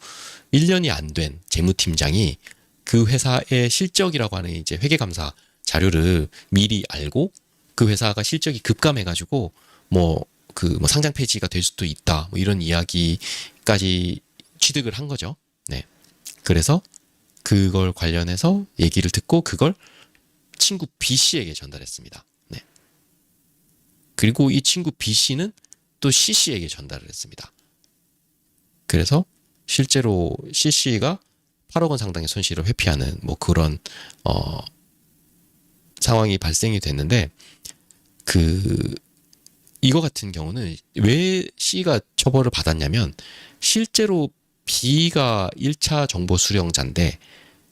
1년이 안 된 재무팀장이 그 회사의 실적이라고 하는 이제 회계감사 자료를 미리 알고 그 회사가 실적이 급감해가지고 뭐 상장 폐지가 될 수도 있다. 뭐 이런 이야기까지 취득을 한 거죠. 네. 그래서 그걸 관련해서 얘기를 듣고 그걸 친구 B 씨에게 전달했습니다. 네. 그리고 이 친구 B 씨는 또 C 씨에게 전달을 했습니다. 그래서 실제로 C 씨가 8억 원 상당의 손실을 회피하는 뭐 그런 상황이 발생이 됐는데 이거 같은 경우는 왜 C가 처벌을 받았냐면 실제로 B가 1차 정보 수령자인데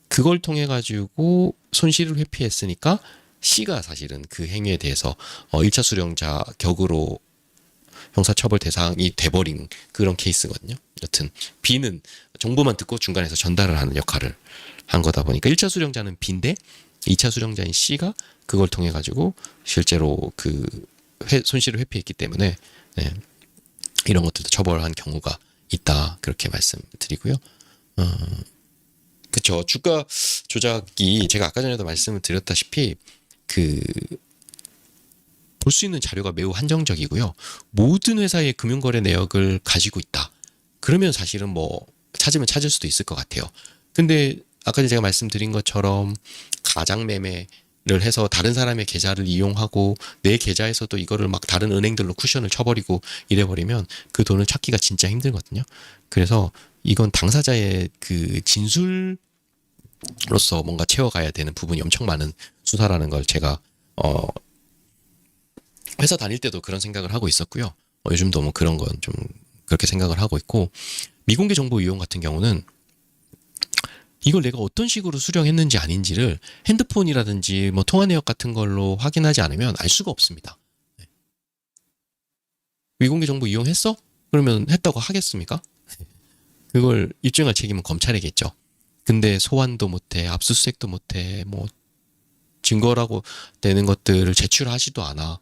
그걸 통해 가지고 손실을 회피했으니까 C가 사실은 그 행위에 대해서 1차 수령자 격으로 형사처벌 대상이 돼버린 그런 케이스거든요. 여튼 B는 정보만 듣고 중간에서 전달을 하는 역할을 한 거다 보니까 1차 수령자는 B인데 2차 수령자인 C가 그걸 통해 가지고 실제로 그 손실을 회피했기 때문에 네, 이런 것들도 처벌한 경우가 있다 그렇게 말씀드리고요. 그쵸. 주가 조작이 제가 아까 전에도 말씀을 드렸다시피 볼 수 있는 자료가 매우 한정적이고요. 모든 회사의 금융거래 내역을 가지고 있다. 그러면 사실은 뭐 찾으면 찾을 수도 있을 것 같아요. 근데 아까 제가 말씀드린 것처럼 가장 매매를 해서 다른 사람의 계좌를 이용하고 내 계좌에서도 이거를 막 다른 은행들로 쿠션을 쳐버리고 이래버리면 그 돈을 찾기가 진짜 힘들거든요. 그래서 이건 당사자의 그 진술로서 뭔가 채워가야 되는 부분이 엄청 많은 수사라는 걸 제가 회사 다닐 때도 그런 생각을 하고 있었고요. 요즘도 뭐 그런 건 좀 그렇게 생각을 하고 있고 미공개 정보 이용 같은 경우는 이걸 내가 어떤 식으로 수령했는지 아닌지를 핸드폰이라든지 뭐 통화 내역 같은 걸로 확인하지 않으면 알 수가 없습니다. 미공개 정보 이용했어? 그러면 했다고 하겠습니까? 그걸 입증할 책임은 검찰이겠죠. 근데 소환도 못해, 압수수색도 못해, 뭐 증거라고 되는 것들을 제출하지도 않아.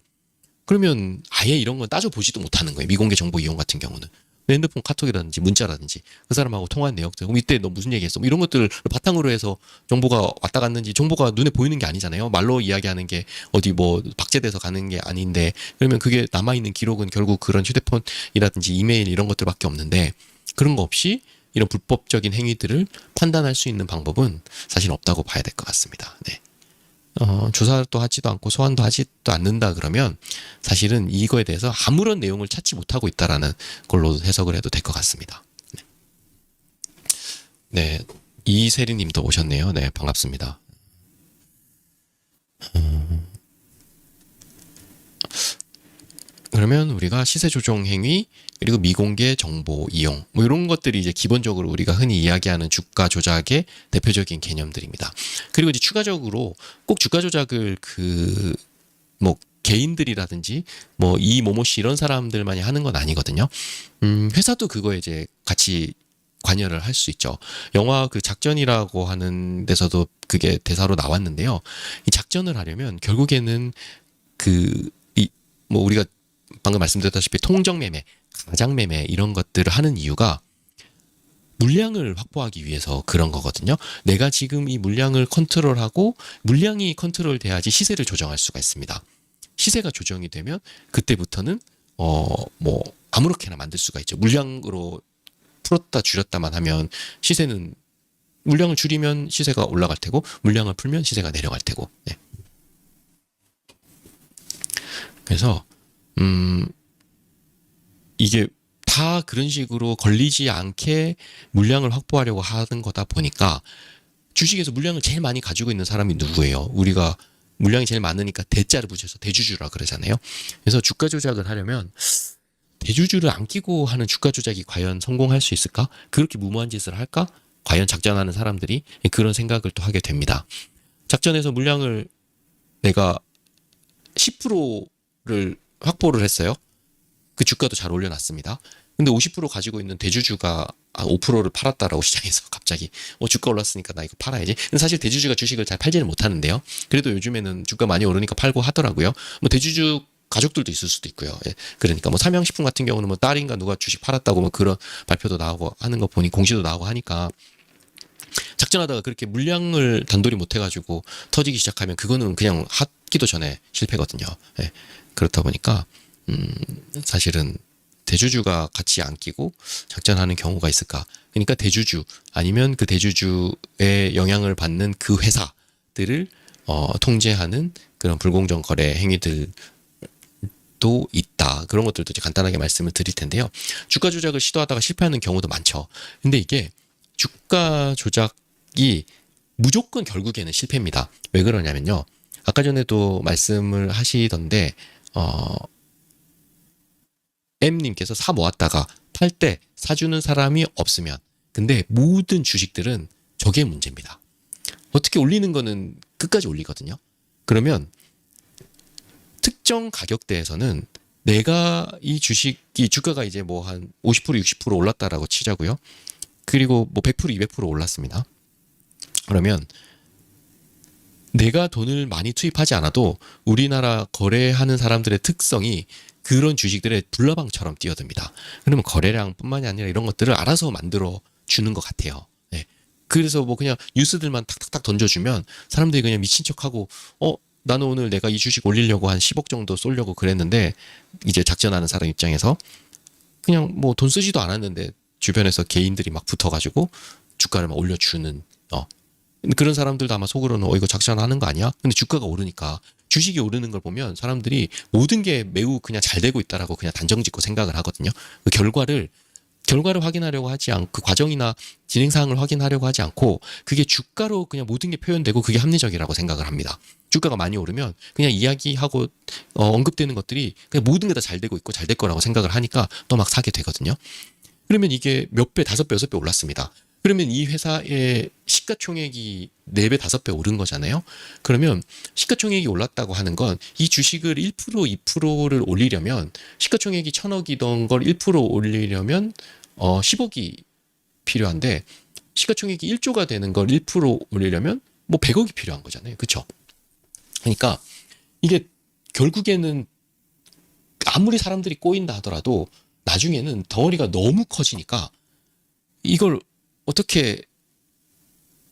그러면 아예 이런 건 따져보지도 못하는 거예요. 미공개 정보 이용 같은 경우는. 내 핸드폰 카톡이라든지 문자라든지 그 사람하고 통화한 내역들, 그럼 이때 너 무슨 얘기했어? 뭐 이런 것들을 바탕으로 해서 정보가 왔다 갔는지, 정보가 눈에 보이는 게 아니잖아요. 말로 이야기하는 게 어디 뭐 박제돼서 가는 게 아닌데, 그러면 그게 남아있는 기록은 결국 그런 휴대폰이라든지 이메일 이런 것들밖에 없는데, 그런 거 없이 이런 불법적인 행위들을 판단할 수 있는 방법은 사실 없다고 봐야 될 것 같습니다. 네. 조사도 하지도 않고 소환도 하지도 않는다 그러면 사실은 이거에 대해서 아무런 내용을 찾지 못하고 있다라는 걸로 해석을 해도 될 것 같습니다. 네. 네. 이세리님도 오셨네요. 네, 반갑습니다. 그러면 우리가 시세 조정 행위, 그리고 미공개 정보 이용, 뭐 이런 것들이 이제 기본적으로 우리가 흔히 이야기하는 주가 조작의 대표적인 개념들입니다. 그리고 이제 추가적으로 꼭 주가 조작을 뭐 개인들이라든지 뭐 이 모모 씨 이런 사람들만이 하는 건 아니거든요. 회사도 그거에 이제 같이 관여를 할 수 있죠. 영화 그 작전이라고 하는 데서도 그게 대사로 나왔는데요. 이 작전을 하려면 결국에는 뭐 우리가 방금 말씀드렸다시피 통정매매, 가장매매 이런 것들을 하는 이유가 물량을 확보하기 위해서 그런 거거든요. 내가 지금 이 물량을 컨트롤하고 물량이 컨트롤돼야지 시세를 조정할 수가 있습니다. 시세가 조정이 되면 그때부터는 뭐 아무렇게나 만들 수가 있죠. 물량으로 풀었다 줄였다만 하면 시세는, 물량을 줄이면 시세가 올라갈 테고 물량을 풀면 시세가 내려갈 테고. 네. 그래서 이게 다 그런 식으로 걸리지 않게 물량을 확보하려고 하는 거다 보니까 주식에서 물량을 제일 많이 가지고 있는 사람이 누구예요? 우리가 물량이 제일 많으니까 대자를 붙여서 대주주라 그러잖아요. 그래서 주가 조작을 하려면 대주주를 안 끼고 하는 주가 조작이 과연 성공할 수 있을까? 그렇게 무모한 짓을 할까? 과연 작전하는 사람들이 그런 생각을 또 하게 됩니다. 작전에서 물량을 내가 10%를 확보를 했어요. 그 주가도 잘 올려놨습니다. 근데 50% 가지고 있는 대주주가 5%를 팔았다라고 시장에서 갑자기 주가 올랐으니까 나 이거 팔아야지. 근데 사실 대주주가 주식을 잘 팔지는 못하는데요. 그래도 요즘에는 주가 많이 오르니까 팔고 하더라고요. 뭐 대주주 가족들도 있을 수도 있고요. 예. 그러니까 뭐 삼양식품 같은 경우는 뭐 딸인가 누가 주식 팔았다고 뭐 그런 발표도 나오고 하는 거 보니, 공시도 나오고 하니까 작전하다가 그렇게 물량을 단돌이 못 해가지고 터지기 시작하면 그거는 그냥 하기도 전에 실패거든요. 예. 그렇다 보니까 사실은 대주주가 같이 안 끼고 작전하는 경우가 있을까? 그러니까 대주주 아니면 그 대주주의 영향을 받는 그 회사들을 통제하는 그런 불공정 거래 행위들도 있다. 그런 것들도 이제 간단하게 말씀을 드릴 텐데요. 주가 조작을 시도하다가 실패하는 경우도 많죠. 근데 이게 주가 조작이 무조건 결국에는 실패입니다. 왜 그러냐면요. 아까 전에도 말씀을 하시던데 M님께서 사 모았다가 팔 때 사주는 사람이 없으면, 근데 모든 주식들은 저게 문제입니다. 어떻게 올리는 거는 끝까지 올리거든요. 그러면 특정 가격대에서는 내가 이 주식이 주가가 이제 뭐 한 50% 60% 올랐다라고 치자고요. 그리고 뭐 100% 200% 올랐습니다. 그러면 내가 돈을 많이 투입하지 않아도 우리나라 거래하는 사람들의 특성이 그런 주식들의 불나방처럼 뛰어듭니다. 그러면 거래량뿐만이 아니라 이런 것들을 알아서 만들어 주는 것 같아요. 네. 그래서 뭐 그냥 뉴스들만 탁탁탁 던져주면 사람들이 그냥 미친 척하고 나는 오늘 내가 이 주식 올리려고 한 10억 정도 쏠려고 그랬는데, 이제 작전하는 사람 입장에서 그냥 뭐 돈 쓰지도 않았는데 주변에서 개인들이 막 붙어가지고 주가를 막 올려주는 그런 사람들도 아마 속으로는 이거 작전하는 거 아니야? 근데 주가가 오르니까, 주식이 오르는 걸 보면 사람들이 모든 게 매우 그냥 잘 되고 있다라고 그냥 단정짓고 생각을 하거든요. 그 결과를 확인하려고 하지 않고, 그 과정이나 진행 사항을 확인하려고 하지 않고 그게 주가로 그냥 모든 게 표현되고 그게 합리적이라고 생각을 합니다. 주가가 많이 오르면 그냥 이야기하고 언급되는 것들이 그냥 모든 게 다 잘 되고 있고 잘 될 거라고 생각을 하니까 또 막 사게 되거든요. 그러면 이게 몇 배, 5배, 6배 올랐습니다. 그러면 이 회사의 시가총액이 4배, 5배 오른 거잖아요. 그러면 시가총액이 올랐다고 하는 건 이 주식을 1%, 2%를 올리려면, 시가총액이 1,000억이던 걸 1% 올리려면 10억이 필요한데, 시가총액이 1조가 되는 걸 1% 올리려면 뭐 100억이 필요한 거잖아요. 그렇죠? 그러니까 이게 결국에는 아무리 사람들이 꼬인다 하더라도 나중에는 덩어리가 너무 커지니까 이걸 어떻게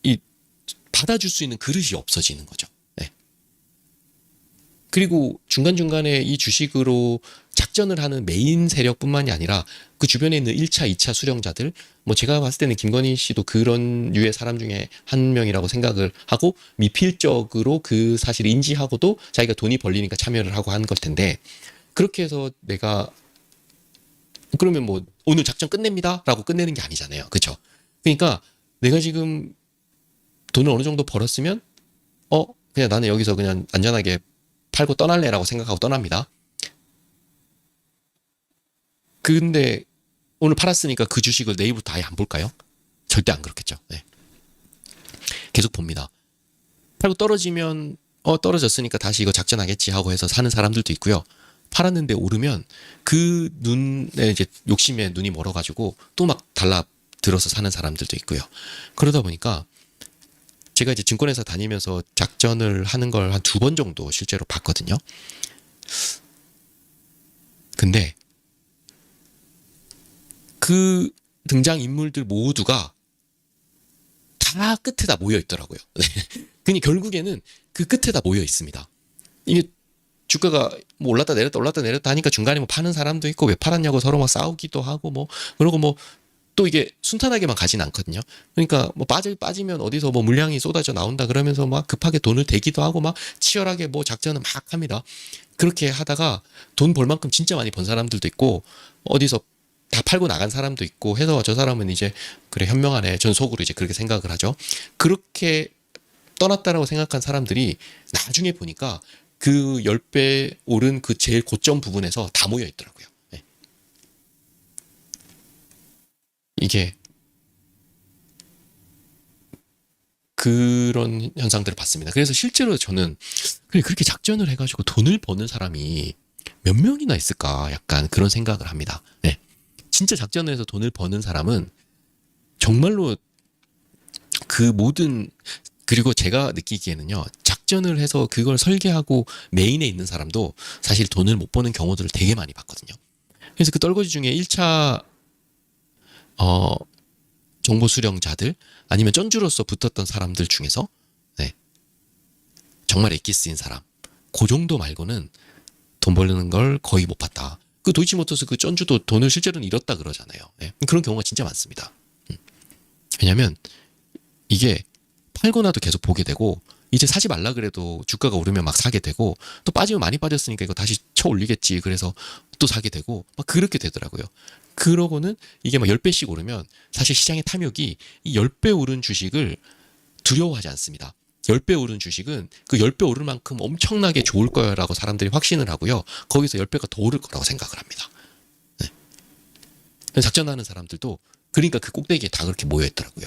이 받아줄 수 있는 그릇이 없어지는 거죠. 네. 그리고 중간중간에 이 주식으로 작전을 하는 메인 세력뿐만이 아니라 그 주변에 있는 1차, 2차 수령자들, 뭐 제가 봤을 때는 김건희 씨도 그런 류의 사람 중에 한 명이라고 생각을 하고 미필적으로 그 사실을 인지하고도 자기가 돈이 벌리니까 참여를 하고 한 걸 텐데, 그렇게 해서 내가 그러면 뭐 오늘 작전 끝냅니다 라고 끝내는 게 아니잖아요. 그렇죠? 그러니까 내가 지금 돈을 어느 정도 벌었으면 그냥 나는 여기서 그냥 안전하게 팔고 떠날래라고 생각하고 떠납니다. 근데 오늘 팔았으니까 그 주식을 내일부터 아예 안 볼까요? 절대 안 그렇겠죠. 네. 계속 봅니다. 팔고 떨어지면 떨어졌으니까 다시 이거 작전하겠지 하고 해서 사는 사람들도 있고요. 팔았는데 오르면 그 눈에 이제 욕심에 눈이 멀어가지고 또 막 달라들어서 사는 사람들도 있고요. 그러다 보니까 제가 이제 증권회사 다니면서 작전을 하는 걸 한 2번 정도 실제로 봤거든요. 근데 그 등장 인물들 모두가 다 끝에다 모여 있더라고요. 그러니까 결국에는 그 끝에다 모여 있습니다. 이게 주가가 뭐 올랐다 내렸다 하니까 중간에 뭐 파는 사람도 있고 왜 팔았냐고 서로 막 싸우기도 하고 뭐 그러고 뭐 또 이게 순탄하게만 가진 않거든요. 그러니까 뭐 빠지면 어디서 뭐 물량이 쏟아져 나온다 그러면서 막 급하게 돈을 대기도 하고 막 치열하게 뭐 작전을 막 합니다. 그렇게 하다가 돈 벌 만큼 진짜 많이 번 사람들도 있고 어디서 다 팔고 나간 사람도 있고 해서 저 사람은 이제 그래 현명하네. 전 속으로 이제 그렇게 생각을 하죠. 그렇게 떠났다라고 생각한 사람들이 나중에 보니까 그 10배 오른 그 제일 고점 부분에서 다 모여 있더라고요. 네. 이게 그런 현상들을 봤습니다. 그래서 실제로 저는 그렇게 작전을 해가지고 돈을 버는 사람이 몇 명이나 있을까 약간 그런 생각을 합니다. 네. 진짜 작전을 해서 돈을 버는 사람은 정말로 그 모든 그리고 제가 느끼기에는요. 작전을 해서 그걸 설계하고 메인에 있는 사람도 사실 돈을 못 버는 경우들을 되게 많이 봤거든요. 그래서 그 떨거지 중에 1차 정보 수령자들 아니면 쩐주로서 붙었던 사람들 중에서 네, 정말 엑기스인 사람 그 정도 말고는 돈 벌는 걸 거의 못 봤다. 그 도이치모터스 그 쩐주도 돈을 실제로는 잃었다 그러잖아요. 네, 그런 경우가 진짜 많습니다. 왜냐하면 이게 팔고 나도 계속 보게 되고 이제 사지 말라 그래도 주가가 오르면 막 사게 되고 또 빠지면 많이 빠졌으니까 이거 다시 쳐 올리겠지 그래서 또 사게 되고 막 그렇게 되더라고요. 그러고는 이게 막 10배씩 오르면 사실 시장의 탐욕이 이 10배 오른 주식을 두려워하지 않습니다. 10배 오른 주식은 그 10배 오를 만큼 엄청나게 좋을 거야라고 사람들이 확신을 하고요. 거기서 10배가 더 오를 거라고 생각을 합니다. 네. 작전하는 사람들도 그러니까 그 꼭대기에 다 그렇게 모여있더라고요.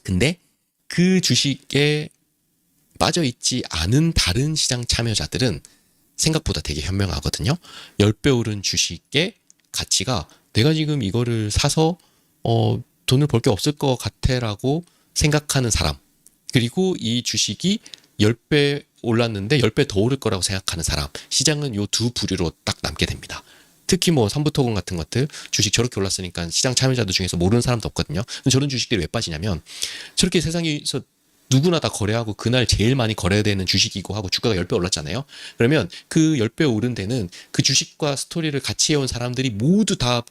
근데 그 주식에 빠져있지 않은 다른 시장 참여자들은 생각보다 되게 현명하거든요. 10배 오른 주식의 가치가 내가 지금 이거를 사서 돈을 벌 게 없을 것 같아라고 생각하는 사람 그리고 이 주식이 10배 올랐는데 10배 더 오를 거라고 생각하는 사람 시장은 요 두 부류로 딱 남게 됩니다. 특히 뭐 삼부토건 같은 것들 주식 저렇게 올랐으니까 시장 참여자들 중에서 모르는 사람도 없거든요. 저런 주식들이 왜 빠지냐면 저렇게 세상에서 누구나 다 거래하고 그날 제일 많이 거래되는 주식이고 하고 주가가 10배 올랐잖아요. 그러면 그 10배 오른 데는 그 주식과 스토리를 같이 해온 사람들이 모두 다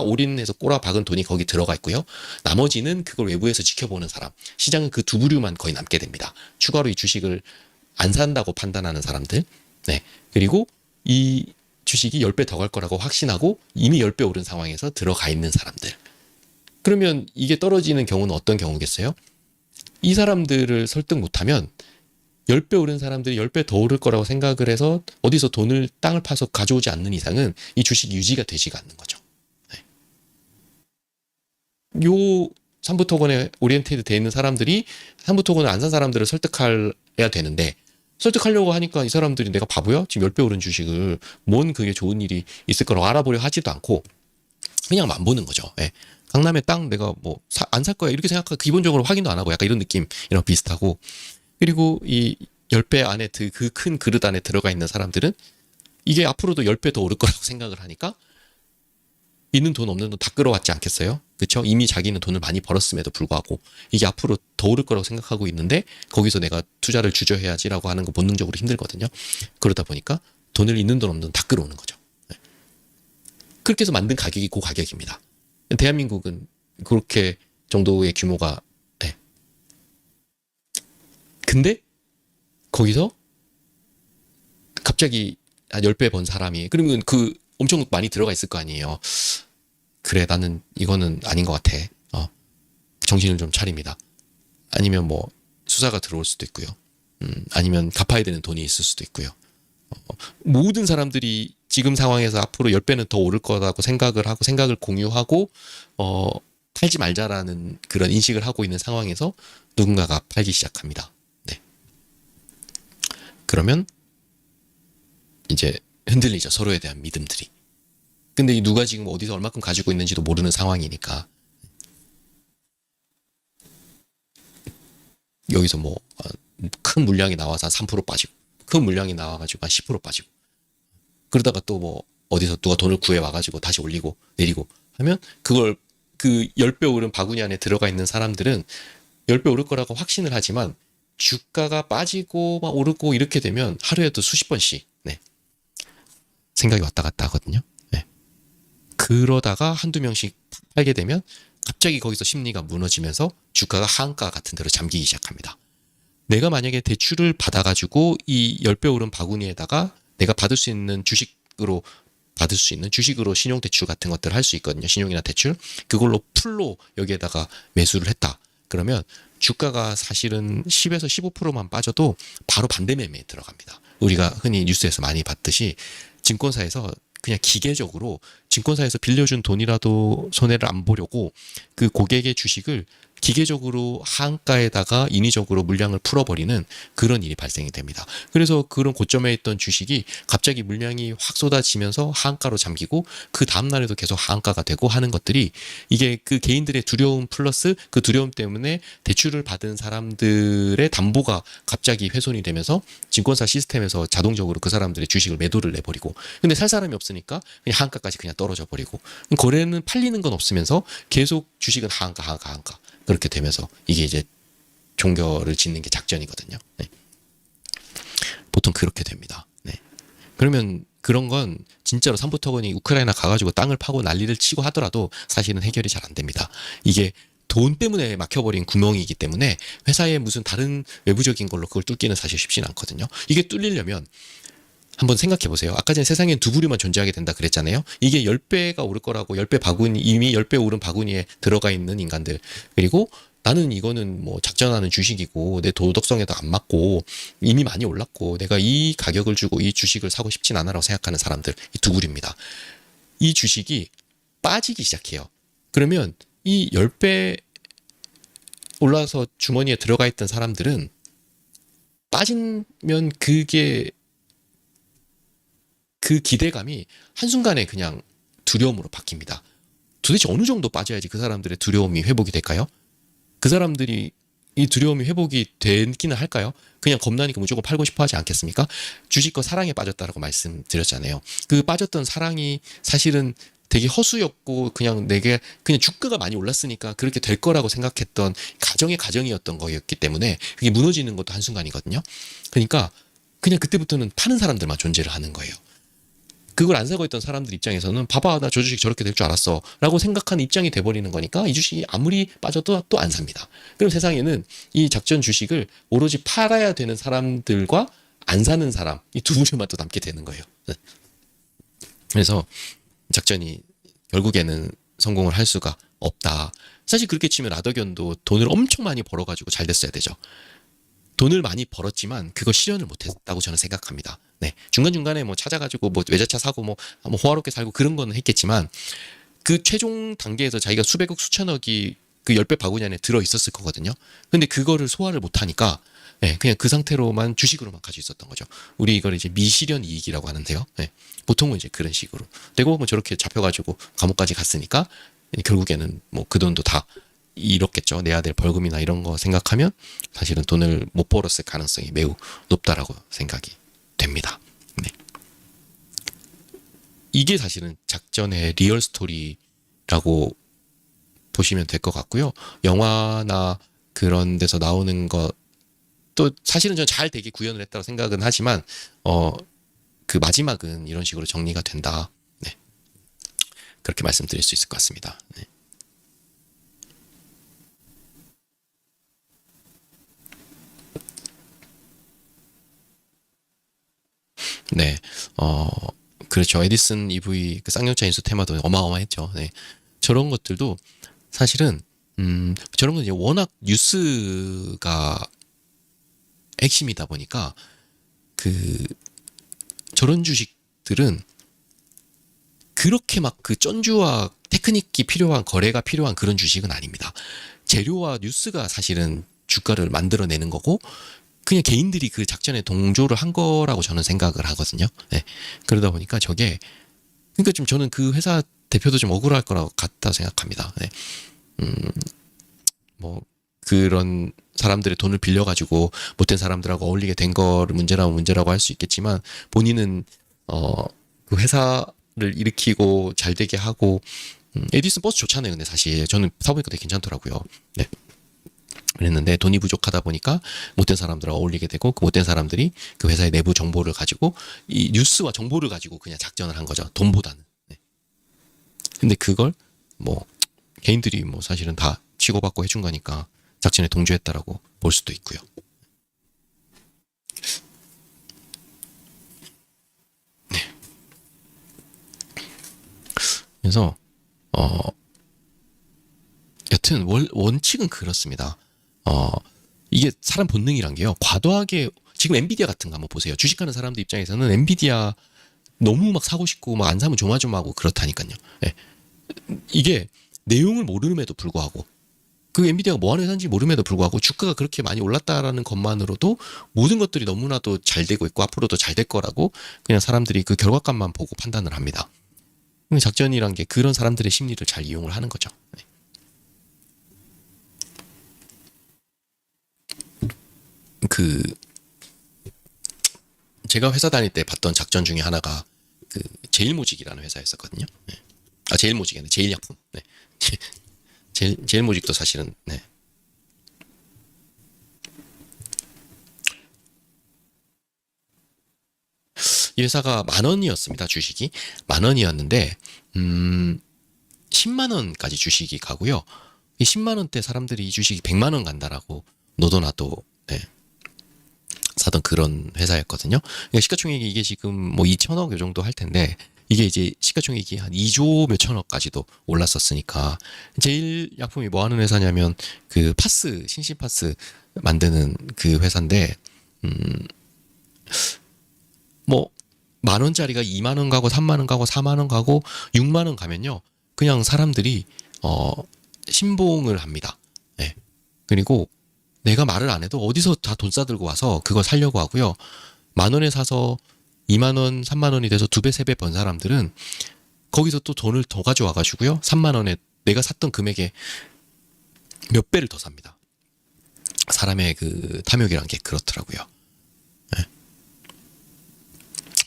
올인해서 꼬라박은 돈이 거기 들어가 있고요. 나머지는 그걸 외부에서 지켜보는 사람. 시장은 그 두 부류만 거의 남게 됩니다. 추가로 이 주식을 안 산다고 판단하는 사람들. 네. 그리고 이 주식이 10배 더 갈 거라고 확신하고 이미 10배 오른 상황에서 들어가 있는 사람들. 그러면 이게 떨어지는 경우는 어떤 경우겠어요? 이 사람들을 설득 못하면 10배 오른 사람들이 10배 더 오를 거라고 생각을 해서 어디서 땅을 파서 가져오지 않는 이상은 이 주식이 유지가 되지가 않는 거죠. 네. 요 삼부토건에 오리엔테이드 돼 있는 사람들이 삼부토건을 안 산 사람들을 설득해야 되는데 설득하려고 하니까 이 사람들이 내가 바보야? 지금 10배 오른 주식을 뭔 그게 좋은 일이 있을 거라고 알아보려 하지도 않고 그냥 안 보는 거죠. 예. 강남의 땅 내가 뭐 안 살 거야 이렇게 생각하고 기본적으로 확인도 안 하고 약간 이런 느낌이랑 비슷하고 그리고 이 10배 안에 그 큰 그릇 안에 들어가 있는 사람들은 이게 앞으로도 10배 더 오를 거라고 생각을 하니까 있는 돈 없는 돈 다 끌어왔지 않겠어요? 그렇죠? 이미 자기는 돈을 많이 벌었음에도 불구하고 이게 앞으로 더 오를 거라고 생각하고 있는데 거기서 내가 투자를 주저해야지라고 하는 거 본능적으로 힘들거든요. 그러다 보니까 돈을 있는 돈 없는 돈 다 끌어오는 거죠. 네. 그렇게 해서 만든 가격이 그 가격입니다. 대한민국은 그렇게 정도의 규모가 네. 근데 거기서 갑자기 한 10배 번 사람이 그러면 그 엄청 많이 들어가 있을 거 아니에요. 그래 나는 이거는 아닌 것 같아. 정신을 좀 차립니다. 아니면 뭐 수사가 들어올 수도 있고요. 아니면 갚아야 되는 돈이 있을 수도 있고요. 모든 사람들이 지금 상황에서 앞으로 10배는 더 오를 거라고 생각을 하고 생각을 공유하고 팔지 말자라는 그런 인식을 하고 있는 상황에서 누군가가 팔기 시작합니다. 네. 그러면 이제 흔들리죠. 서로에 대한 믿음들이. 근데 누가 지금 어디서 얼마큼 가지고 있는지도 모르는 상황이니까 여기서 뭐 큰 물량이 나와서 한 3% 빠지고 큰 물량이 나와가지고 한 10% 빠지고 그러다가 또 뭐 어디서 누가 돈을 구해 와가지고 다시 올리고 내리고 하면 그걸 그 10배 오른 바구니 안에 들어가 있는 사람들은 10배 오를 거라고 확신을 하지만 주가가 빠지고 막 오르고 이렇게 되면 하루에도 수십 번씩 네. 생각이 왔다 갔다 하거든요. 네. 그러다가 한두 명씩 팔게 되면 갑자기 거기서 심리가 무너지면서 주가가 하한가 같은 데로 잠기기 시작합니다. 내가 만약에 대출을 받아가지고 이 10배 오른 바구니에다가 내가 받을 수 있는 주식으로 신용대출 같은 것들을 할 수 있거든요. 신용이나 대출. 그걸로 풀로 여기에다가 매수를 했다. 그러면 주가가 사실은 10에서 15%만 빠져도 바로 반대 매매에 들어갑니다. 우리가 흔히 뉴스에서 많이 봤듯이 증권사에서 그냥 기계적으로 증권사에서 빌려준 돈이라도 손해를 안 보려고 그 고객의 주식을 기계적으로 하한가에다가 인위적으로 물량을 풀어버리는 그런 일이 발생이 됩니다. 그래서 그런 고점에 있던 주식이 갑자기 물량이 확 쏟아지면서 하한가로 잠기고 그 다음날에도 계속 하한가가 되고 하는 것들이 이게 그 개인들의 두려움 플러스 그 두려움 때문에 대출을 받은 사람들의 담보가 갑자기 훼손이 되면서 증권사 시스템에서 자동적으로 그 사람들의 주식을 매도를 내버리고 근데 살 사람이 없으니까 그냥 하한가까지 그냥 떨어져 버리고 거래는 팔리는 건 없으면서 계속 주식은 하한가 그렇게 되면서 이게 이제 종결을 짓는 게 작전이거든요. 네. 보통 그렇게 됩니다. 네. 그러면 그런 건 진짜로 삼부토건이 우크라이나 가가지고 땅을 파고 난리를 치고 하더라도 사실은 해결이 잘 안 됩니다. 이게 돈 때문에 막혀버린 구멍이기 때문에 회사에 무슨 다른 외부적인 걸로 그걸 뚫기는 사실 쉽지는 않거든요. 이게 뚫리려면 한번 생각해 보세요. 아까 전에 세상엔 두 부류만 존재하게 된다 그랬잖아요. 이게 10배가 오를 거라고 10배 바구니 이미 10배 오른 바구니에 들어가 있는 인간들. 그리고 나는 이거는 뭐 작전하는 주식이고 내 도덕성에도 안 맞고 이미 많이 올랐고 내가 이 가격을 주고 이 주식을 사고 싶진 않아라고 생각하는 사람들. 이 두 부류입니다. 이 주식이 빠지기 시작해요. 그러면 이 10배 올라서 주머니에 들어가 있던 사람들은 빠지면 그게 그 기대감이 한순간에 그냥 두려움으로 바뀝니다. 도대체 어느 정도 빠져야지 그 사람들의 두려움이 회복이 될까요? 그 사람들이 이 두려움이 회복이 되기는 할까요? 그냥 겁나니까 무조건 팔고 싶어 하지 않겠습니까? 주식과 사랑에 빠졌다라고 말씀드렸잖아요. 그 빠졌던 사랑이 사실은 되게 허수였고 그냥 내게 그냥 주가가 많이 올랐으니까 그렇게 될 거라고 생각했던 가정이었던 거였기 때문에 그게 무너지는 것도 한순간이거든요. 그러니까 그냥 그때부터는 파는 사람들만 존재를 하는 거예요. 그걸 안 사고 있던 사람들 입장에서는 봐봐 나 저 주식 저렇게 될 줄 알았어 라고 생각하는 입장이 돼버리는 거니까 이 주식이 아무리 빠져도 또 안 삽니다. 그럼 세상에는 이 작전 주식을 오로지 팔아야 되는 사람들과 안 사는 사람 이 두 부류만 또 남게 되는 거예요. 그래서 작전이 결국에는 성공을 할 수가 없다. 사실 그렇게 치면 라더견도 돈을 엄청 많이 벌어가지고 잘 됐어야 되죠. 돈을 많이 벌었지만 그거 실현을 못했다고 저는 생각합니다. 네. 중간중간에 뭐 찾아가지고 뭐 외제차 사고 뭐 호화롭게 살고 그런 거는 했겠지만 그 최종 단계에서 자기가 수백억 수천억이 그 10배 바구니 안에 들어 있었을 거거든요. 근데 그거를 소화를 못하니까 네, 그냥 그 상태로만 주식으로만 가지고 있었던 거죠. 우리 이걸 이제 미실현 이익이라고 하는데요. 네. 보통은 이제 그런 식으로. 되고 뭐 저렇게 잡혀가지고 감옥까지 갔으니까 결국에는 뭐 그 돈도 다 잃었겠죠. 내야 될 벌금이나 이런 거 생각하면 사실은 돈을 못 벌었을 가능성이 매우 높다라고 생각이 됩니다. 네. 이게 사실은 작전의 리얼 스토리인 보시면 될 것 같고요. 영화나 그런 데서 나오는 것도 사실은 저는 잘 되게 구현을 했다고 생각은 하지만 그 마지막은 이런 식으로 정리가 된다. 네. 그렇게 말씀드릴 수 있을 것 같습니다. 네. 네. 그렇죠. 에디슨 EV 그 쌍용차 인수 테마도 어마어마했죠. 네. 저런 것들도 사실은 저런 건 이제 워낙 뉴스가 핵심이다 보니까 그 저런 주식들은 그렇게 막 그 쩐주와 테크닉이 필요한 거래가 필요한 그런 주식은 아닙니다. 재료와 뉴스가 사실은 주가를 만들어내는 거고 그냥 개인들이 그 작전에 동조를 한 거라고 저는 생각을 하거든요. 네. 그러다 보니까 저게 그러니까 좀 저는 그 회사 대표도 좀 억울할 거라고 같다 생각합니다. 네. 뭐 그런 사람들의 돈을 빌려가지고 못된 사람들하고 어울리게 된 거를 문제라고 할 수 있겠지만 본인은 그 회사를 일으키고 잘 되게 하고 에디슨 버스 좋잖아요. 근데 사실 저는 사보니까 되게 괜찮더라고요. 네. 그랬는데 돈이 부족하다 보니까 못된 사람들하고 어울리게 되고 그 못된 사람들이 그 회사의 내부 정보를 가지고 이 뉴스와 정보를 가지고 그냥 작전을 한 거죠. 돈보다는. 네. 근데 그걸 뭐 개인들이 뭐 사실은 다 치고받고 해준 거니까 작전에 동조했다라고 볼 수도 있고요. 네. 그래서 여튼 원칙은 그렇습니다. 이게 사람 본능이란 게요. 과도하게 지금 엔비디아 같은 거 한번 보세요. 주식하는 사람들 입장에서는 엔비디아 너무 막 사고 싶고 막 안 사면 조마조마하고 그렇다니까요. 예. 이게 내용을 모름에도 불구하고 그 엔비디아가 뭐 하는 회사인지 모름에도 불구하고 주가가 그렇게 많이 올랐다라는 것만으로도 모든 것들이 너무나도 잘 되고 있고 앞으로도 잘 될 거라고 그냥 사람들이 그 결과값만 보고 판단을 합니다. 작전이란 게 그런 사람들의 심리를 잘 이용을 하는 거죠. 네. 그 제가 회사 다닐 때 봤던 작전 중에 하나가 그 제일모직이라는 회사였었거든요. 네. 아 제일모직이 아니라 제일약품. 네. 제일모직도 사실은 네. 이 회사가 10,000원이었습니다. 주식이 10,000원이었는데 10만 원까지 주식이 가고요. 이 10만 원대 사람들이 이 주식이 100만 원 간다라고 너도나도 네. 사던 그런 회사였거든요. 그러니까 시가총액이 이게 지금 뭐 2천억 요 정도 할 텐데 이게 이제 시가총액이 한 2조 몇천억까지도 올랐었으니까 제일약품이 뭐 하는 회사냐면 그 파스 신신파스 만드는 그 회사인데 뭐 10,000원짜리가 2만 원 가고 3만 원 가고 4만 원 가고 6만 원 가면요. 그냥 사람들이 신봉을 합니다. 네. 그리고 내가 말을 안 해도 어디서 다 돈 싸들고 와서 그거 살려고 하고요. 10,000원에 사서 2만 원, 3만 원이 돼서 2배, 3배 번 사람들은 거기서 또 돈을 더 가져와 가지고요. 3만 원에 내가 샀던 금액에 몇 배를 더 삽니다. 사람의 그 탐욕이란 게 그렇더라고요. 네.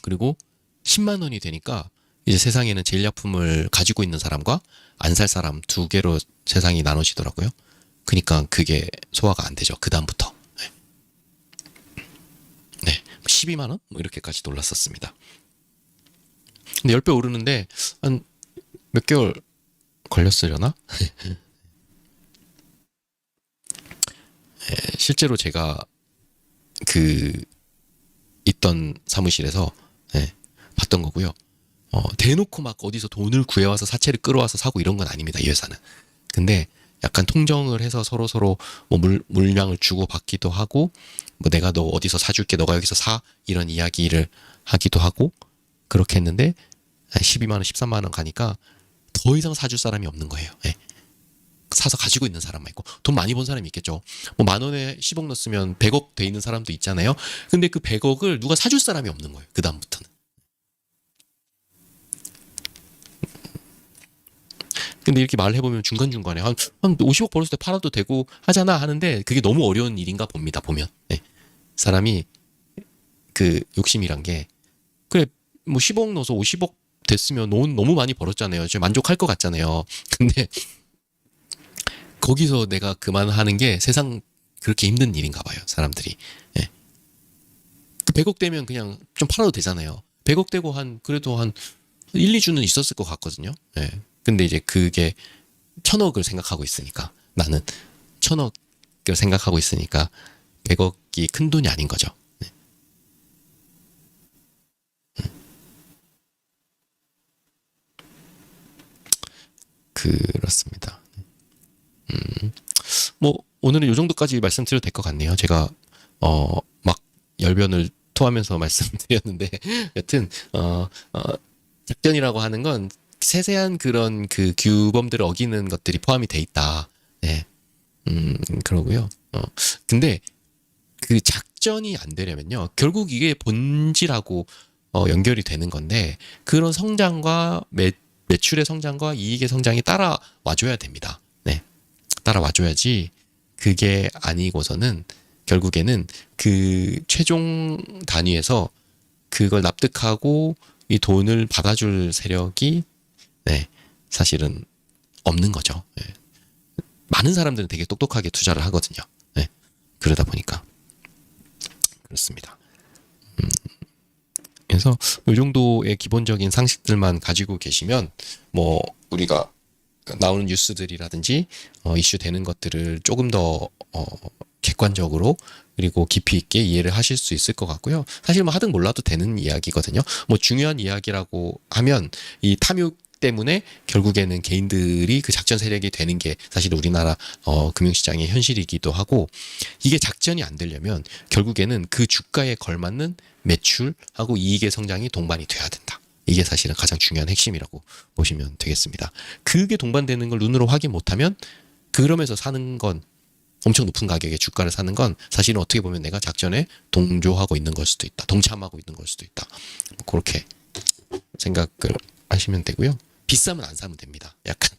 그리고 10만 원이 되니까 이제 세상에는 제일약품을 가지고 있는 사람과 안 살 사람 두 개로 세상이 나눠지더라고요. 그러니까 그게 소화가 안 되죠. 그 다음부터. 네. 네. 12만 원? 뭐 이렇게까지 올랐었습니다. 근데 10배 오르는데 한 몇 개월 걸렸으려나? 네, 실제로 제가 그 있던 사무실에서 네, 봤던 거고요. 대놓고 막 어디서 돈을 구해와서 사채를 끌어와서 사고 이런 건 아닙니다. 이 회사는. 근데 약간 통정을 해서 서로 뭐 물량을 주고 받기도 하고 뭐 내가 너 어디서 사줄게 너가 여기서 사 이런 이야기를 하기도 하고 그렇게 했는데 한 12만 원 13만 원 가니까 더 이상 사줄 사람이 없는 거예요. 네. 사서 가지고 있는 사람만 있고 돈 많이 번 사람이 있겠죠. 뭐 10,000원에 10억 넣었으면 100억 돼 있는 사람도 있잖아요. 근데 그 100억을 누가 사줄 사람이 없는 거예요. 그 다음부터는. 근데 이렇게 말을 해보면 중간중간에 한 50억 벌었을 때 팔아도 되고 하잖아 하는데 그게 너무 어려운 일인가 봅니다. 보면 네. 사람이 그 욕심이란 게 그래 뭐 10억 넣어서 50억 됐으면 너무 많이 벌었잖아요. 진짜 만족할 것 같잖아요. 근데 거기서 내가 그만하는 게 세상 그렇게 힘든 일인가 봐요. 사람들이. 예. 100억 되면 그냥 좀 팔아도 되잖아요. 100억 되고 그래도 한 1, 2주는 있었을 것 같거든요. 예. 근데 이제 그게 1000억을 생각하고 있으니까 나는 1000억을 생각하고 있으니까 100억이 큰 돈이 아닌 거죠. 네. 그렇습니다. 뭐 오늘은 이 정도까지 말씀드려도 될 것 같네요. 제가 막 열변을 토하면서 말씀드렸는데 여튼 작전이라고 하는 건 세세한 그런 그 규범들을 어기는 것들이 포함이 돼 있다. 네. 그러고요. 근데 그 작전이 안 되려면요. 결국 이게 본질하고 연결이 되는 건데 그런 성장과 매출의 성장과 이익의 성장이 따라와줘야 됩니다. 네. 따라와줘야지 그게 아니고서는 결국에는 그 최종 단위에서 그걸 납득하고 이 돈을 받아줄 세력이 네, 사실은 없는 거죠. 네. 많은 사람들은 되게 똑똑하게 투자를 하거든요. 네. 그러다 보니까 그렇습니다. 그래서 이 정도의 기본적인 상식들만 가지고 계시면 뭐 우리가 나오는 뉴스들이라든지 이슈 되는 것들을 조금 더 객관적으로 그리고 깊이 있게 이해를 하실 수 있을 것 같고요. 사실 뭐 하든 몰라도 되는 이야기거든요. 뭐 중요한 이야기라고 하면 이 탐욕 때문에 결국에는 개인들이 그 작전 세력이 되는 게 사실 우리나라 금융시장의 현실이기도 하고 이게 작전이 안 되려면 결국에는 그 주가에 걸맞는 매출하고 이익의 성장이 동반이 돼야 된다. 이게 사실은 가장 중요한 핵심이라고 보시면 되겠습니다. 그게 동반되는 걸 눈으로 확인 못하면 그러면서 사는 건 엄청 높은 가격의 주가를 사는 건 사실은 어떻게 보면 내가 작전에 동조하고 있는 걸 수도 있다. 동참하고 있는 걸 수도 있다. 뭐 그렇게 생각을 하시면 되고요. 비싸면 안 사면 됩니다. 약간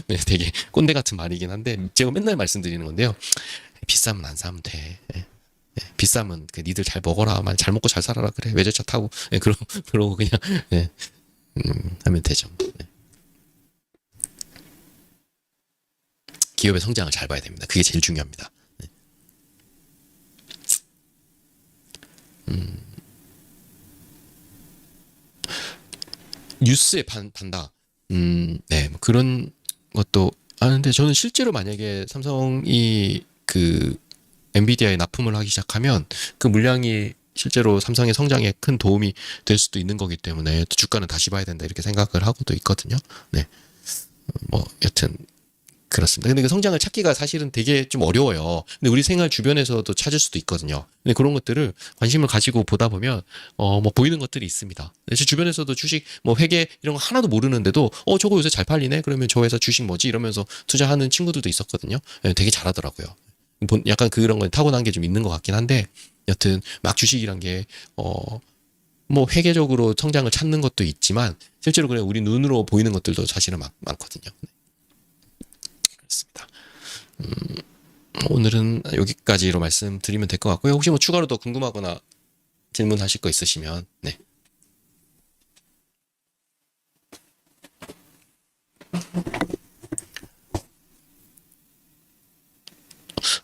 네, 되게 꼰대 같은 말이긴 한데 제가 맨날 말씀드리는 건데요. 비싸면 안 사면 돼. 네. 네, 비싸면 니들 잘 먹어라. 잘 먹고 잘 살아라. 그래. 외제차 타고. 네, 그러고 그냥 네, 하면 되죠. 네. 기업의 성장을 잘 봐야 됩니다. 그게 제일 중요합니다. 네. 뉴스에 판다. 네, 뭐 그런 것도. 근데 저는 실제로 만약에 삼성이 그 엔비디아에 납품을 하기 시작하면 그 물량이 실제로 삼성의 성장에 큰 도움이 될 수도 있는 거기 때문에 주가는 다시 봐야 된다 이렇게 생각을 하고도 있거든요. 네, 뭐 여튼 그렇습니다. 근데 그 성장을 찾기가 사실은 되게 좀 어려워요. 근데 우리 생활 주변에서도 찾을 수도 있거든요. 근데 그런 것들을 관심을 가지고 보다 보면 뭐 보이는 것들이 있습니다. 제 주변에서도 주식 뭐 회계 이런 거 하나도 모르는데도 저거 요새 잘 팔리네. 그러면 저 회사 주식 뭐지 이러면서 투자하는 친구들도 있었거든요. 되게 잘하더라고요. 약간 그런 건 타고난 게 좀 있는 것 같긴 한데 여튼 막 주식이란 게 뭐 회계적으로 성장을 찾는 것도 있지만 실제로 그냥 우리 눈으로 보이는 것들도 사실은 많거든요. 그렇습니다. 오늘은 여기까지로 말씀드리면 될 것 같고요. 혹시 뭐 추가로 더 궁금하거나 질문하실 거 있으시면 네.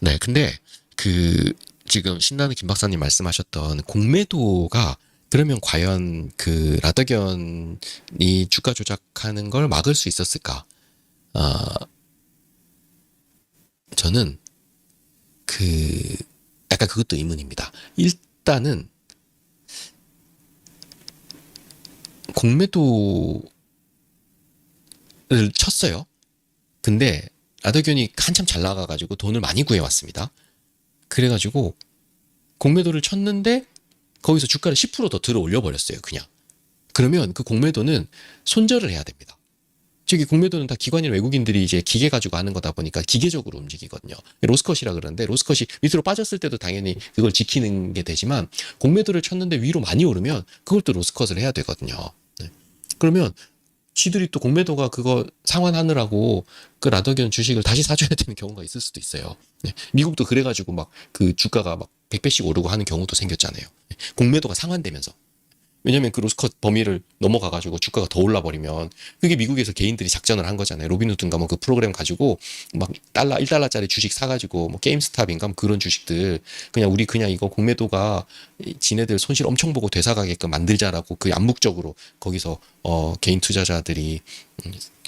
네, 근데 그 지금 신나는 김 박사님 말씀하셨던 공매도가 그러면 과연 그 라더견이 주가 조작하는 걸 막을 수 있었을까? 저는 약간 그것도 의문입니다. 일단은 공매도를 쳤어요. 근데 라더견이 한참 잘 나가가지고 돈을 많이 구해왔습니다. 그래가지고 공매도를 쳤는데 거기서 주가를 10%더 들어 올려버렸어요. 그냥. 그러면 그 공매도는 손절을 해야 됩니다. 저기 공매도는 다 기관이나 외국인들이 이제 기계 가지고 하는 거다 보니까 기계적으로 움직이거든요. 로스컷이라 그러는데 로스컷이 밑으로 빠졌을 때도 당연히 그걸 지키는 게 되지만 공매도를 쳤는데 위로 많이 오르면 그걸 또 로스컷을 해야 되거든요. 네. 그러면 지들이 또 공매도가 그거 상환하느라고 그 라더견 주식을 다시 사줘야 되는 경우가 있을 수도 있어요. 네. 미국도 그래가지고 막 그 주가가 막 100배씩 오르고 하는 경우도 생겼잖아요. 네. 공매도가 상환되면서. 왜냐면 그 로스컷 범위를 넘어가가지고 주가가 더 올라버리면 그게 미국에서 개인들이 작전을 한 거잖아요. 로빈후드인가 뭐 그 프로그램 가지고 막 달러 1달러짜리 주식 사가지고 뭐 게임스탑인가 뭐 그런 주식들 그냥 우리 그냥 이거 공매도가 지네들 손실 엄청 보고 되사가게끔 만들자라고 그 암묵적으로 거기서 개인 투자자들이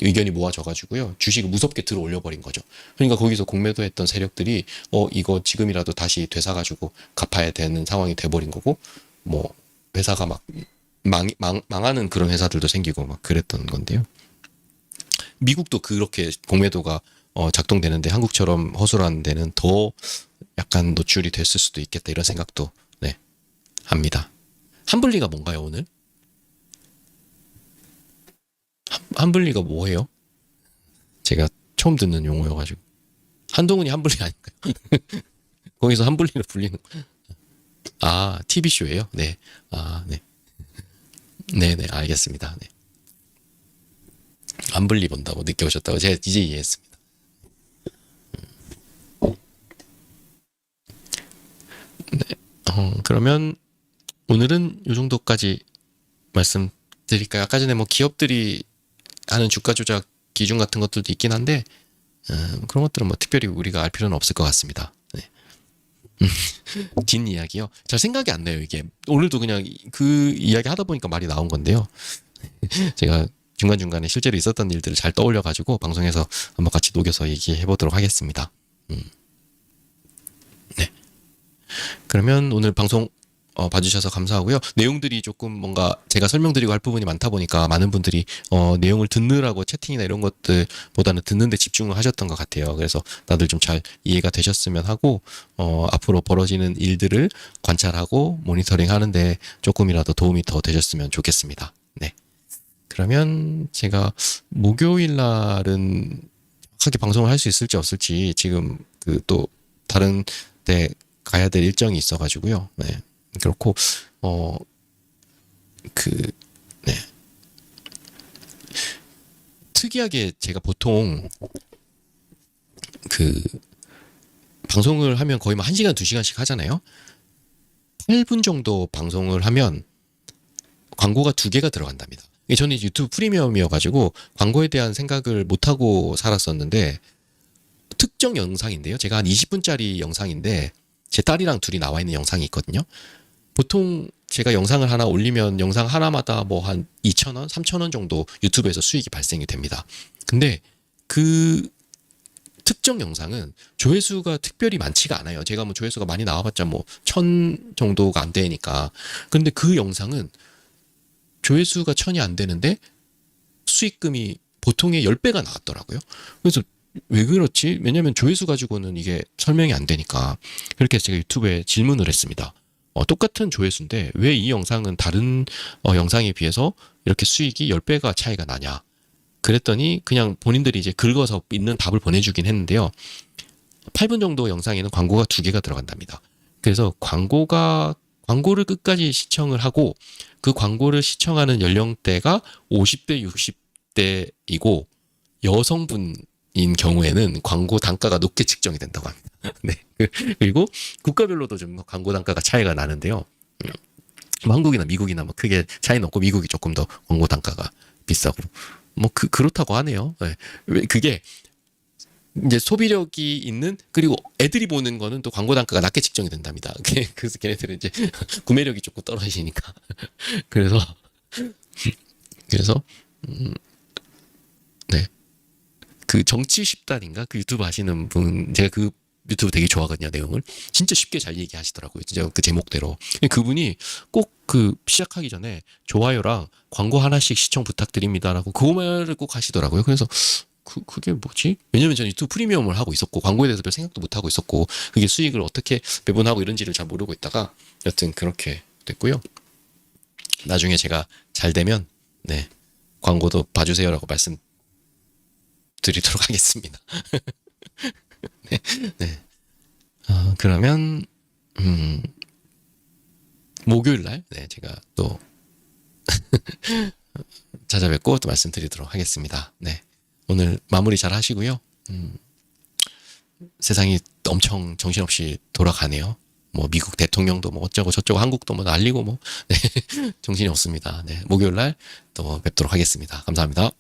의견이 모아져가지고요 주식을 무섭게 들어 올려버린 거죠. 그러니까 거기서 공매도했던 세력들이 이거 지금이라도 다시 되사가지고 갚아야 되는 상황이 돼버린 거고 뭐 회사가 막 망하는 그런 회사들도 생기고 막 그랬던 건데요. 미국도 그렇게 공매도가 작동되는데 한국처럼 허술한 데는 더 약간 노출이 됐을 수도 있겠다 이런 생각도 네, 합니다. 한블리가 뭔가요 오늘? 한블리가 뭐예요? 제가 처음 듣는 용어여가지고 한동훈이 한블리 아닌가요? 거기서 한블리를 불리는 아 TV쇼예요? 네. 아 네. 네네 알겠습니다. 네. 한블리 본다고 늦게 오셨다고 제가 이제 이해했습니다. 그러면 오늘은 이 정도까지 말씀드릴까요? 아까 전에 뭐 기업들이 하는 주가 조작 기준 같은 것들도 있긴 한데 그런 것들은 뭐 특별히 우리가 알 필요는 없을 것 같습니다. 네. 뒷이야기요. 잘 생각이 안 나요 이게. 오늘도 그냥 그 이야기 하다 보니까 말이 나온 건데요. 제가 중간중간에 실제로 있었던 일들을 잘 떠올려가지고 방송에서 한번 같이 녹여서 얘기해 보도록 하겠습니다. 네. 그러면 오늘 방송 봐주셔서 감사하고요. 내용들이 조금 뭔가 제가 설명드리고 할 부분이 많다 보니까 많은 분들이 내용을 듣느라고 채팅이나 이런 것들보다는 듣는데 집중을 하셨던 것 같아요. 그래서 다들 좀 잘 이해가 되셨으면 하고 앞으로 벌어지는 일들을 관찰하고 모니터링 하는데 조금이라도 도움이 더 되셨으면 좋겠습니다. 네. 그러면 제가 목요일 날은 하게 방송을 할 수 있을지 없을지 지금 그 또 다른 데 가야 될 일정이 있어가지고요. 네. 그렇고 네. 특이하게 제가 보통 그 방송을 하면 거의 뭐 1시간, 2시간씩 하잖아요. 8분 정도 방송을 하면 광고가 2개가 들어간답니다. 저는 유튜브 프리미엄이어가지고 광고에 대한 생각을 못하고 살았었는데 특정 영상인데요. 제가 한 20분짜리 영상인데 제 딸이랑 둘이 나와 있는 영상이 있거든요. 보통 제가 영상을 하나 올리면 영상 하나마다 뭐 한 2,000원, 3,000원 정도 유튜브에서 수익이 발생이 됩니다. 근데 그 특정 영상은 조회수가 특별히 많지가 않아요. 제가 뭐 조회수가 많이 나와봤자 뭐 1,000 정도가 안 되니까. 근데 그 영상은 조회수가 1,000이 안 되는데 수익금이 보통의 10배가 나왔더라고요. 그래서 왜 그렇지? 왜냐면 조회수 가지고는 이게 설명이 안 되니까. 그렇게 해서 제가 유튜브에 질문을 했습니다. 똑같은 조회수인데 왜 이 영상은 다른 영상에 비해서 이렇게 수익이 10배가 차이가 나냐. 그랬더니 그냥 본인들이 이제 긁어서 있는 답을 보내주긴 했는데요. 8분 정도 영상에는 광고가 2개가 들어간답니다. 그래서 광고를 끝까지 시청을 하고 그 광고를 시청하는 연령대가 50대, 60대이고 여성분인 경우에는 광고 단가가 높게 측정이 된다고 합니다. 네. 그리고 국가별로도 좀 광고 단가가 차이가 나는데요. 뭐 한국이나 미국이나 뭐 크게 차이는 없고 미국이 조금 더 광고 단가가 비싸고 뭐 그렇다고 하네요. 네. 그게 이제 소비력이 있는 그리고 애들이 보는 거는 또 광고 단가가 낮게 측정이 된답니다. 그래서 걔네들은 이제 구매력이 조금 떨어지니까 그래서 네. 그 정치 쉽단인가 그 유튜브 하시는 분 제가 그 유튜브 되게 좋아하거든요. 내용을 진짜 쉽게 잘 얘기하시더라고요. 진짜 그 제목대로 그분이 꼭 그 시작하기 전에 좋아요랑 광고 하나씩 시청 부탁드립니다라고 그 말을 꼭 하시더라고요. 그래서 그게 뭐지? 왜냐면 저는 유튜브 프리미엄을 하고 있었고 광고에 대해서 별 생각도 못 하고 있었고 그게 수익을 어떻게 배분하고 이런지를 잘 모르고 있다가 여튼 그렇게 됐고요. 나중에 제가 잘 되면 네 광고도 봐주세요라고 말씀드리도록 하겠습니다. 네, 네. 그러면 목요일 날 네, 제가 또 찾아뵙고 또 말씀드리도록 하겠습니다. 네. 오늘 마무리 잘 하시고요. 세상이 엄청 정신없이 돌아가네요. 뭐 미국 대통령도 뭐 어쩌고 저쩌고 한국도 뭐 날리고 뭐 네, 정신이 없습니다. 네, 목요일 날 또 뵙도록 하겠습니다. 감사합니다.